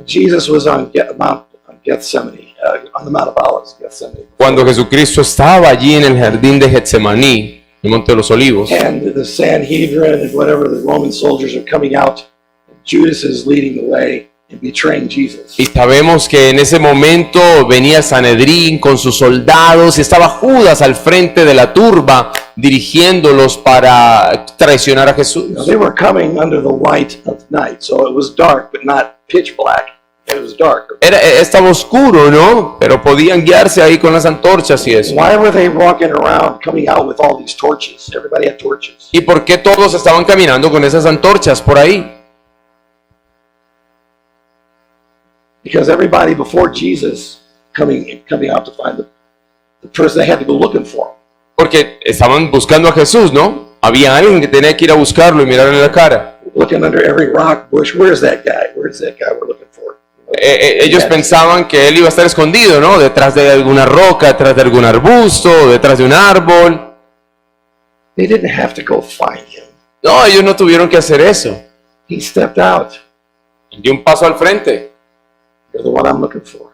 Jesus was on Gethsemane, on the Mount of Olives, Gethsemane, Cuando Jesucristo estaba allí en el jardín de Getsemaní, el Monte de los Olivos, and the Sanhedrin and whatever, the Roman soldiers are coming out, and Judas is leading the way and betraying Jesus. y sabemos que en ese momento venía el Sanedrín con sus soldados y estaba Judas al frente de la turba dirigiéndolos para traicionar a Jesús. Now, they were coming under the light of night, so it was dark, but not pitch black. It was dark. Estaba oscuro, ¿no? Pero podían guiarse ahí con las antorchas y eso. Why were they walking around, coming out with all these torches? Everybody had torches. ¿Y por qué todos estaban caminando con esas antorchas por ahí? Because everybody before Jesus coming out to find the person they had to go looking for. Porque estaban buscando a Jesús, ¿no? Había alguien que tenía que ir a buscarlo y mirarle la cara. Looking under every rock bush. Where's that guy? Where's that guy we're looking for? Ellos pensaban que él iba a estar escondido, ¿no? Detrás de alguna roca, detrás de algún arbusto, detrás de un árbol. They didn't have to go find him. No, ellos no tuvieron que hacer eso. He stepped out. Dio un paso al frente You're the one I'm looking for.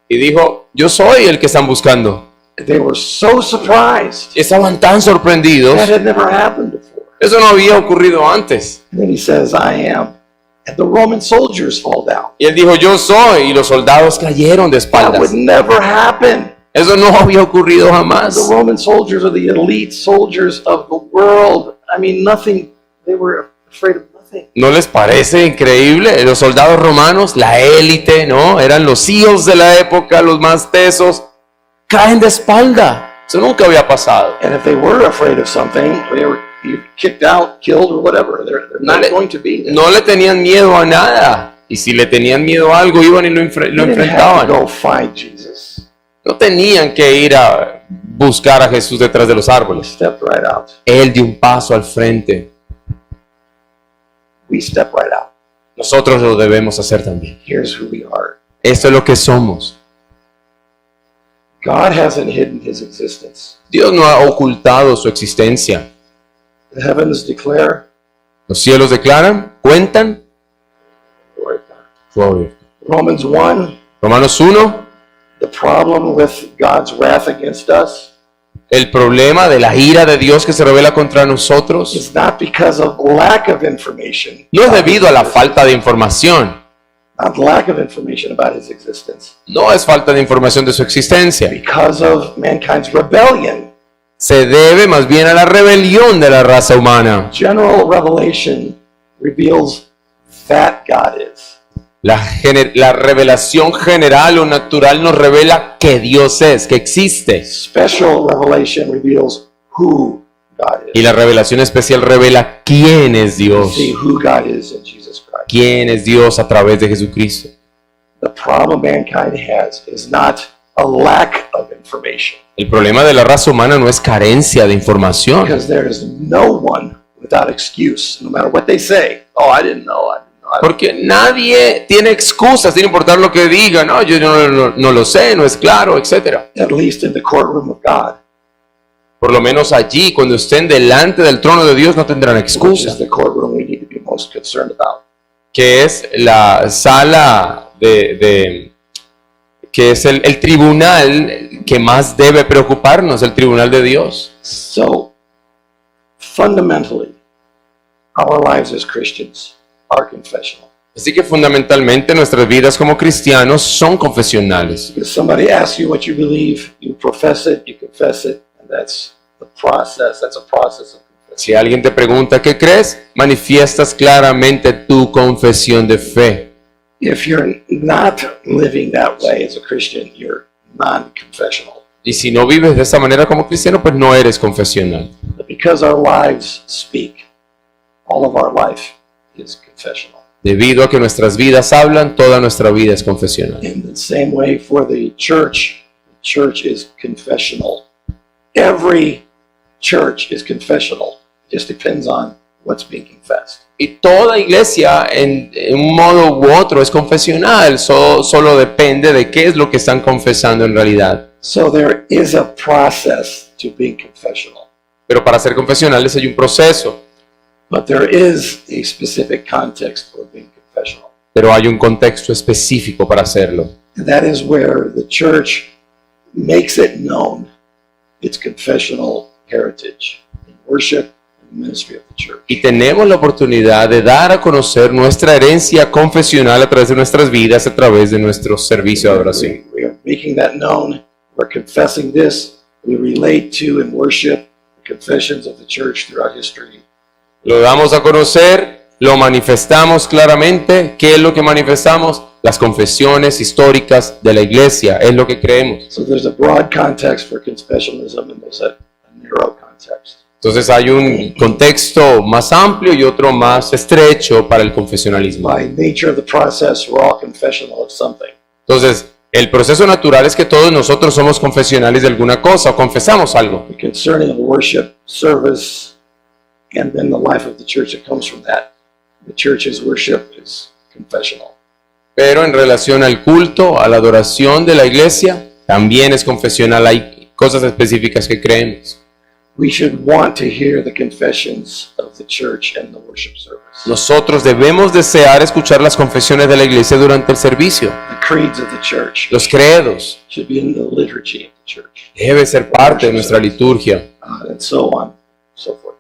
y dijo, yo soy el que están buscando. They were so surprised. Y estaban tan sorprendidos. That had never happened before. Eso no había ocurrido antes. And then he says, I am. And the Roman soldiers fall down. Y él dijo, yo soy. Y los soldados cayeron de That espaldas. would never happen. Eso no había ocurrido jamás. The Roman soldiers are the elite soldiers of the world. I mean, nothing, they were afraid of nothing. ¿No les parece increíble? Los soldados romanos, la élite, ¿no? Eran los CEOs de la época, los más tesos. Caen de espalda. Eso nunca había pasado. And if they were afraid of something, they were kicked out, killed, or whatever. They're not going to be there. No le tenían miedo a nada. Y si le tenían miedo a algo, iban y lo They didn't have to enfrentaban. go find Jesus. No tenían que ir a buscar a Jesús detrás de los He árboles. stepped right out. Él dio un paso al frente. We step right out. Nosotros lo debemos hacer también. Here's who we are. Esto es lo que somos. God hasn't hidden his existence. Dios no ha ocultado su existencia. The heavens declare. Los cielos declaran, cuentan. Romans 1, Romanos 1, the problem with God's wrath against us el problema de la ira de Dios que se revela contra nosotros is not because of lack of information. no es debido a la falta de información. Not lack of information about his existence. No es falta de información de su existencia. Because of mankind's rebellion. Se debe más bien a la rebelión de la raza humana. General revelation reveals that God is. La revelación general o natural nos revela que Dios es, que existe. Special revelation reveals who God Y is. la revelación especial revela quién es Dios. See who God is in Jesus Christ. Quién es Dios a través de Jesucristo. The problem mankind has is not a lack of information. El problema de la raza humana no es carencia de información. Because there is no one without excuse, no matter what they say. Oh, I didn't know. I didn't know. Porque nadie tiene excusas, sin importar lo que diga. No, yo no lo sé, no es claro, etc. At least in the courtroom of God, Por lo menos allí, cuando estén delante del trono de Dios, no tendrán which excusa. is the courtroom we need to be most concerned about. Que es la sala que es el tribunal que más debe preocuparnos, el tribunal de Dios. So, fundamentally, our lives as Christians are confessional. Así que fundamentalmente nuestras vidas como cristianos son confesionales. If somebody asks you what you believe, you profess it, you confess it, and that's the process. That's a process of confession. Si alguien te pregunta qué crees, manifiestas claramente tu confesión de fe. If you're not living that way as a Christian, you're non-confessional. Y si no vives de esa manera como cristiano, pues no eres confesional. But because our lives speak, all of our life is confessional. Debido a que nuestras vidas hablan, toda nuestra vida es confesional. In the same way for the church is confessional. Every church is confessional. It just depends on what's being confessed. Y toda iglesia en un modo u otro es confesional, solo depende de qué es lo que están confesando en realidad. So there is a process to being confessional, Pero para ser confesionales hay un proceso, but there is a specific context for being confessional. pero hay un contexto específico para hacerlo. And that is where the church makes it known its confessional heritage in worship and ministry of the church. Y tenemos la oportunidad de dar a conocer nuestra herencia confesional a través de nuestras vidas, a través de nuestro servicio de adoración. We are making that known. We're confessing this. We relate to and worship the confessions of the church throughout history. Lo damos a conocer, lo manifestamos claramente. ¿Qué es lo que manifestamos? Las confesiones históricas de la iglesia, es lo que creemos. So there's a broad context for confessionalism and there's a narrow context. Entonces hay un contexto más amplio y otro más estrecho para el confesionalismo. By nature of the process, we're all confessional of something. Entonces, el proceso natural es que todos nosotros somos confesionales de alguna cosa o confesamos algo. Concerning the worship service and then the life of the church that comes from that, the church's worship is confessional. Pero en relación al culto, a la adoración de la iglesia, también es confesional. Hay cosas específicas que creemos. We should want to hear the confessions of the church and the worship service. Nosotros debemos desear escuchar las confesiones de la iglesia durante el servicio. The creeds of the church Los credos should be in the liturgy of the church, debe ser parte de nuestra liturgia. and so on, so forth.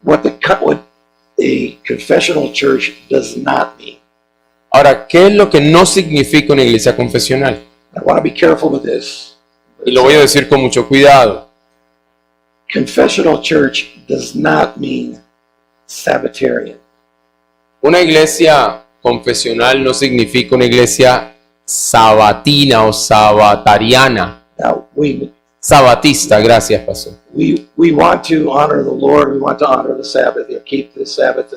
What a confessional church does not mean. Ahora, ¿qué es lo que no significa una iglesia confesional? I want to be careful with this. Y lo voy a decir con mucho cuidado. Confessional church does not mean Sabbatarian. Una iglesia confesional no significa una iglesia sabatina o sabatariana. Now, Sabatista, gracias, pastor. we want to honor the Lord. We want to honor the Sabbath. Keep the Sabbath.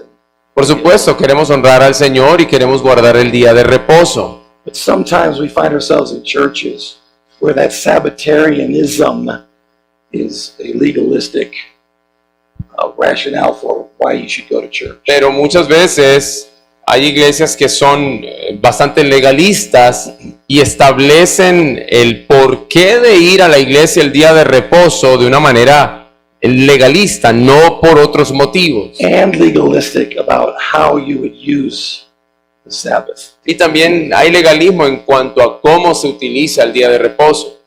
Por supuesto, queremos honrar al Señor y queremos guardar el día de reposo. But sometimes we find ourselves in churches where that Sabbatarianism is a legalistic rationale for why you should go to church. Pero muchas veces hay iglesias que son bastante legalistas y establecen el porqué de ir a la iglesia el día de reposo de una manera legalista, no por otros motivos. And legalistic about how you would use the Sabbath. Y también hay legalismo en cuanto a cómo se utiliza el día de reposo.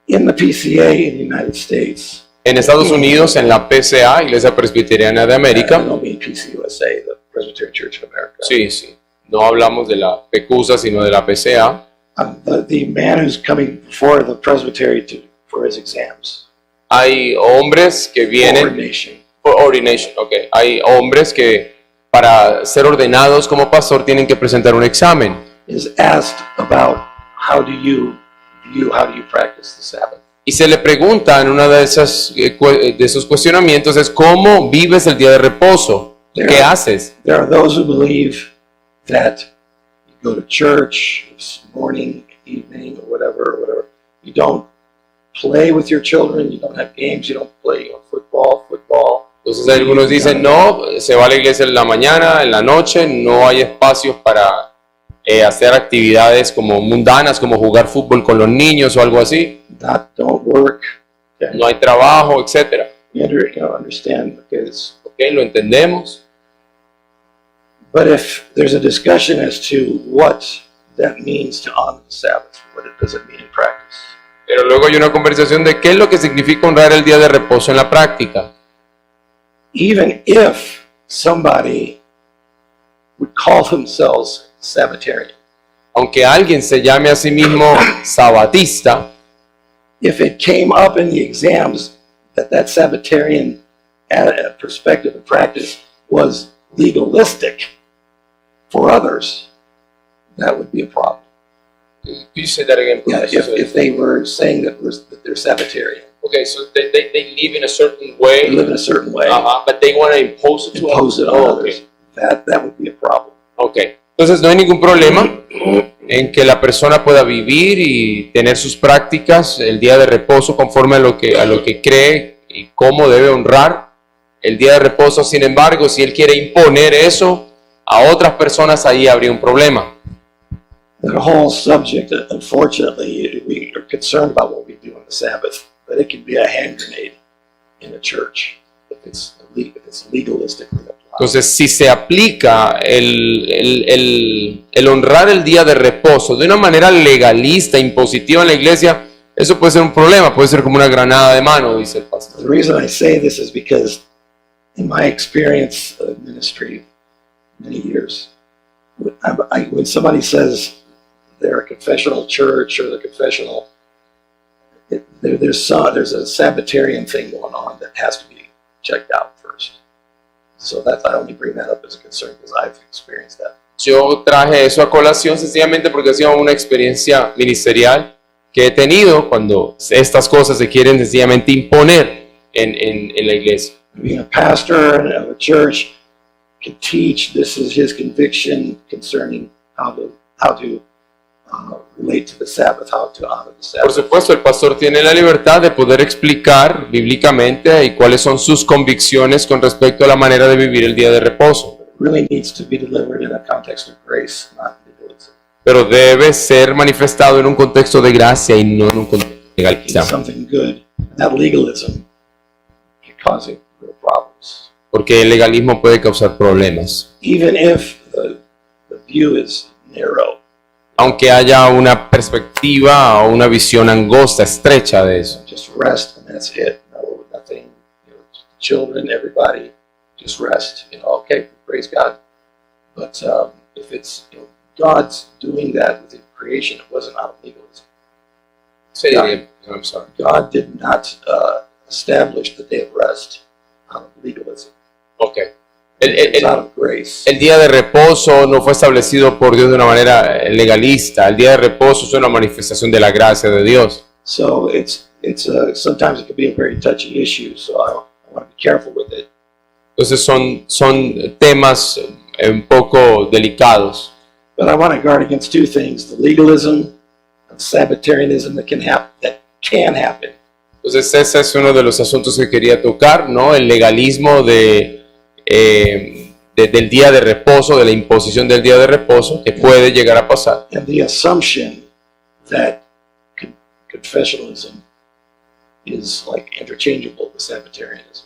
In the PCA in the United States, En Estados Unidos, en la PCA, Iglesia Presbiteriana de I América, don't mean PCUSA, the Presbyterian Church of America. sí, no hablamos de la PECUSA, sino de la PCA. The man who's coming before the presbytery for his exams, Hay hombres que vienen ordination, por ordination, okay. Hay hombres que para ser ordenados como pastor tienen que presentar un examen. is asked about how do you practice the Sabbath. Y se le pregunta en una de esos cuestionamientos es ¿cómo vives el día de reposo? ¿Qué haces? There are those who believe that you go to church this morning, evening, or whatever. You don't play with your children. You don't have games. You don't play football. Entonces algunos dicen no, se va a la iglesia en la mañana, en la noche, no hay espacios para hacer actividades como mundanas, como jugar fútbol con los niños o algo así. Don't work. Okay. No hay trabajo, etc. You understand? Okay, lo entendemos. But if there's a discussion as to what that means to honor the Sabbath, what does it mean in practice? Pero luego hay una conversación de qué es lo que significa honrar el día de reposo en la práctica. Even if somebody would call themselves Sabbatarian, Aunque alguien se llame a sí mismo sabatista, if it came up in the exams that Sabbatarian perspective and practice was legalistic for others, that would be a problem. you say that again, Yeah, if they were saying that they're Sabbatarian. Okay, so they live in a certain They way, live in a certain way, but they want to impose it to impose it others. on Oh, others. okay. That would be a problem. Okay. Entonces no hay ningún problema en que la persona pueda vivir y tener sus prácticas el día de reposo conforme a lo que cree y cómo debe honrar el día de reposo. Sin embargo, si él quiere imponer eso a otras personas, ahí habría un problema. The whole subject, unfortunately, we are concerned about what we do on the Sabbath, but it can be a hand grenade in a church if it's legalistically applied. Entonces, si se aplica el honrar el día de reposo de una manera legalista, impositiva en la iglesia, eso puede ser un problema, puede ser como una granada de mano, dice el pastor. The reason I say this is because in my experience of ministry, many years, when somebody says they're a confessional church or the confessional, there's a Sabbatarian thing going on that has to be checked out first. So I only bring that up as a concern because I've experienced that. Yo traje eso a colación sencillamente porque ha sido una experiencia ministerial que he tenido cuando estas cosas se quieren sencillamente imponer en la iglesia. Being a pastor of a church can teach. This is his conviction concerning how to relate to the Sabbath, how to honor the Por Sabbath. supuesto, el pastor tiene la libertad de poder explicar bíblicamente y cuáles son sus convicciones con respecto a la manera de vivir el día de reposo. It really needs to be delivered in a context of grace, not legalism. Pero debe ser manifestado en un contexto de gracia y no en un contexto de It's legalidad. something good. That legalism can cause real problems. Porque el legalismo puede causar problemas. Even if the view is narrow, Aunque haya una perspectiva o una visión angosta, estrecha de eso. just rest and that's it. No, nothing. Children, everybody, just rest. Okay, praise God. But if it's God's doing that within creation, it wasn't out of legalism. Sí, I'm sorry. God did not establish the day of rest out of legalism. Okay. It's out of grace. El día de reposo no fue establecido por Dios de una manera legalista. El día de reposo es una manifestación de la gracia de Dios. So sometimes it can be a very touchy issue. So I want to be careful with it. Entonces son temas un poco delicados. But I want to guard against two things: the legalism and Sabbatarianism that can happen. Entonces ese es uno de los asuntos que quería tocar, ¿no? El legalismo del día de reposo, de la imposición del día de reposo, que puede llegar a pasar. And the assumption that confessionalism is like interchangeable with Sabbatarianism.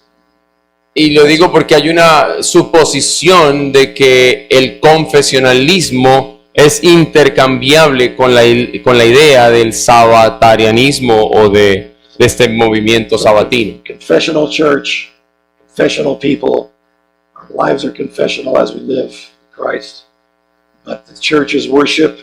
Y lo digo porque hay una suposición de que el confesionalismo es intercambiable con la idea del sabatarianismo o de este movimiento sabatino. Confessional church, confessional people, our lives are confessional as we live in Christ. But the church's worship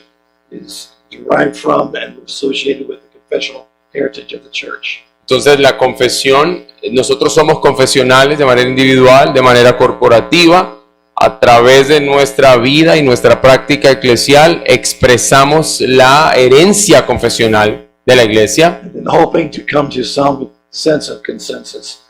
is derived from and associated with the confessional heritage of the church. Entonces la confesión, nosotros somos confesionales de manera individual, de manera corporativa, a través de nuestra vida y nuestra práctica eclesial expresamos la herencia confesional de la iglesia. And then hoping to come to some sense of consensus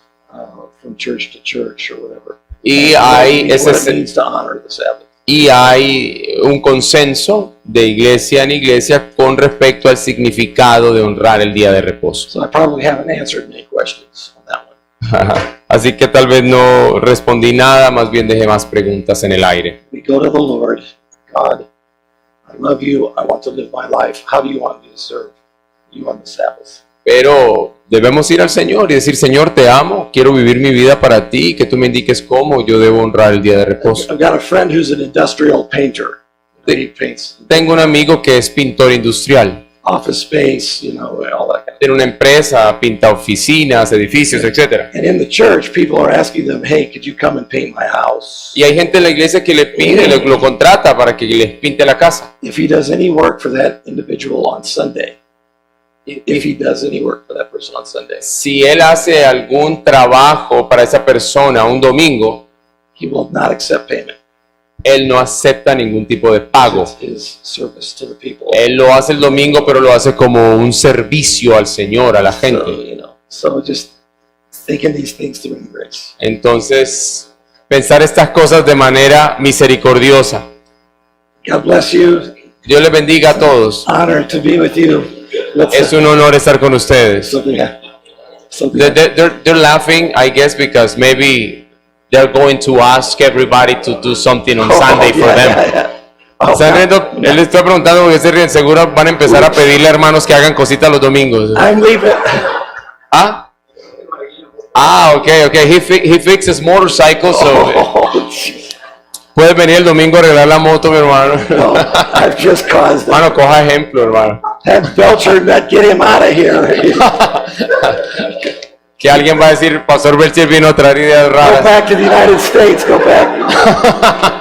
from church to church or whatever. Y What hay, it means to honor the Sabbath. y hay un consenso de iglesia en iglesia con respecto al significado de honrar el día de reposo. So I probably haven't answered many questions on that one. Así que tal vez no respondí nada, más bien dejé más preguntas en el aire. We go to the Lord. God, I love you. I want to live my life. How do you want me to serve you on the Sabbath? Pero debemos ir al Señor y decir, Señor, te amo, quiero vivir mi vida para ti, que tú me indiques cómo yo debo honrar el día de reposo. I've got a friend who's an industrial painter. He paints Tengo un amigo que es pintor industrial, office space, all that kind of tiene una empresa, pinta oficinas, edificios, etc. And in the church, people are asking them, hey, could you come and paint my house? Y hay gente en la iglesia que le pide, lo contrata para que les pinte la casa. If he does any work for that individual on Sunday, if he does any work for that person on Sunday, Si él hace algún trabajo para esa persona un domingo, he will not accept payment. él no acepta ningún tipo de pago. It's his service to the people. Él lo hace el domingo, pero lo hace como un servicio al Señor, a la So, gente. So just thinking these things through in grace. Entonces, pensar estas cosas de manera misericordiosa. God bless you. Dios les bendiga a todos. Honor to be with you. Es un honor estar con ustedes. Something. They're laughing, I guess, because maybe they're going to ask everybody to do something on Sunday for them. Están riendo, él está preguntando porque se ríen, seguro van a empezar a pedirle a hermanos que hagan cositas los domingos. I'm leaving. ¿Ah? Ah, okay. He fixes motorcycles, so Oh, jeez. puedes venir el domingo a arreglar la moto, mi hermano. No, I've just caused it. Hermano, coja ejemplo, hermano. That Belcher, that get him out of here. Que alguien va a decir, Pastor Belcher vino a traer ideas Go raras. back to the United States. Go back.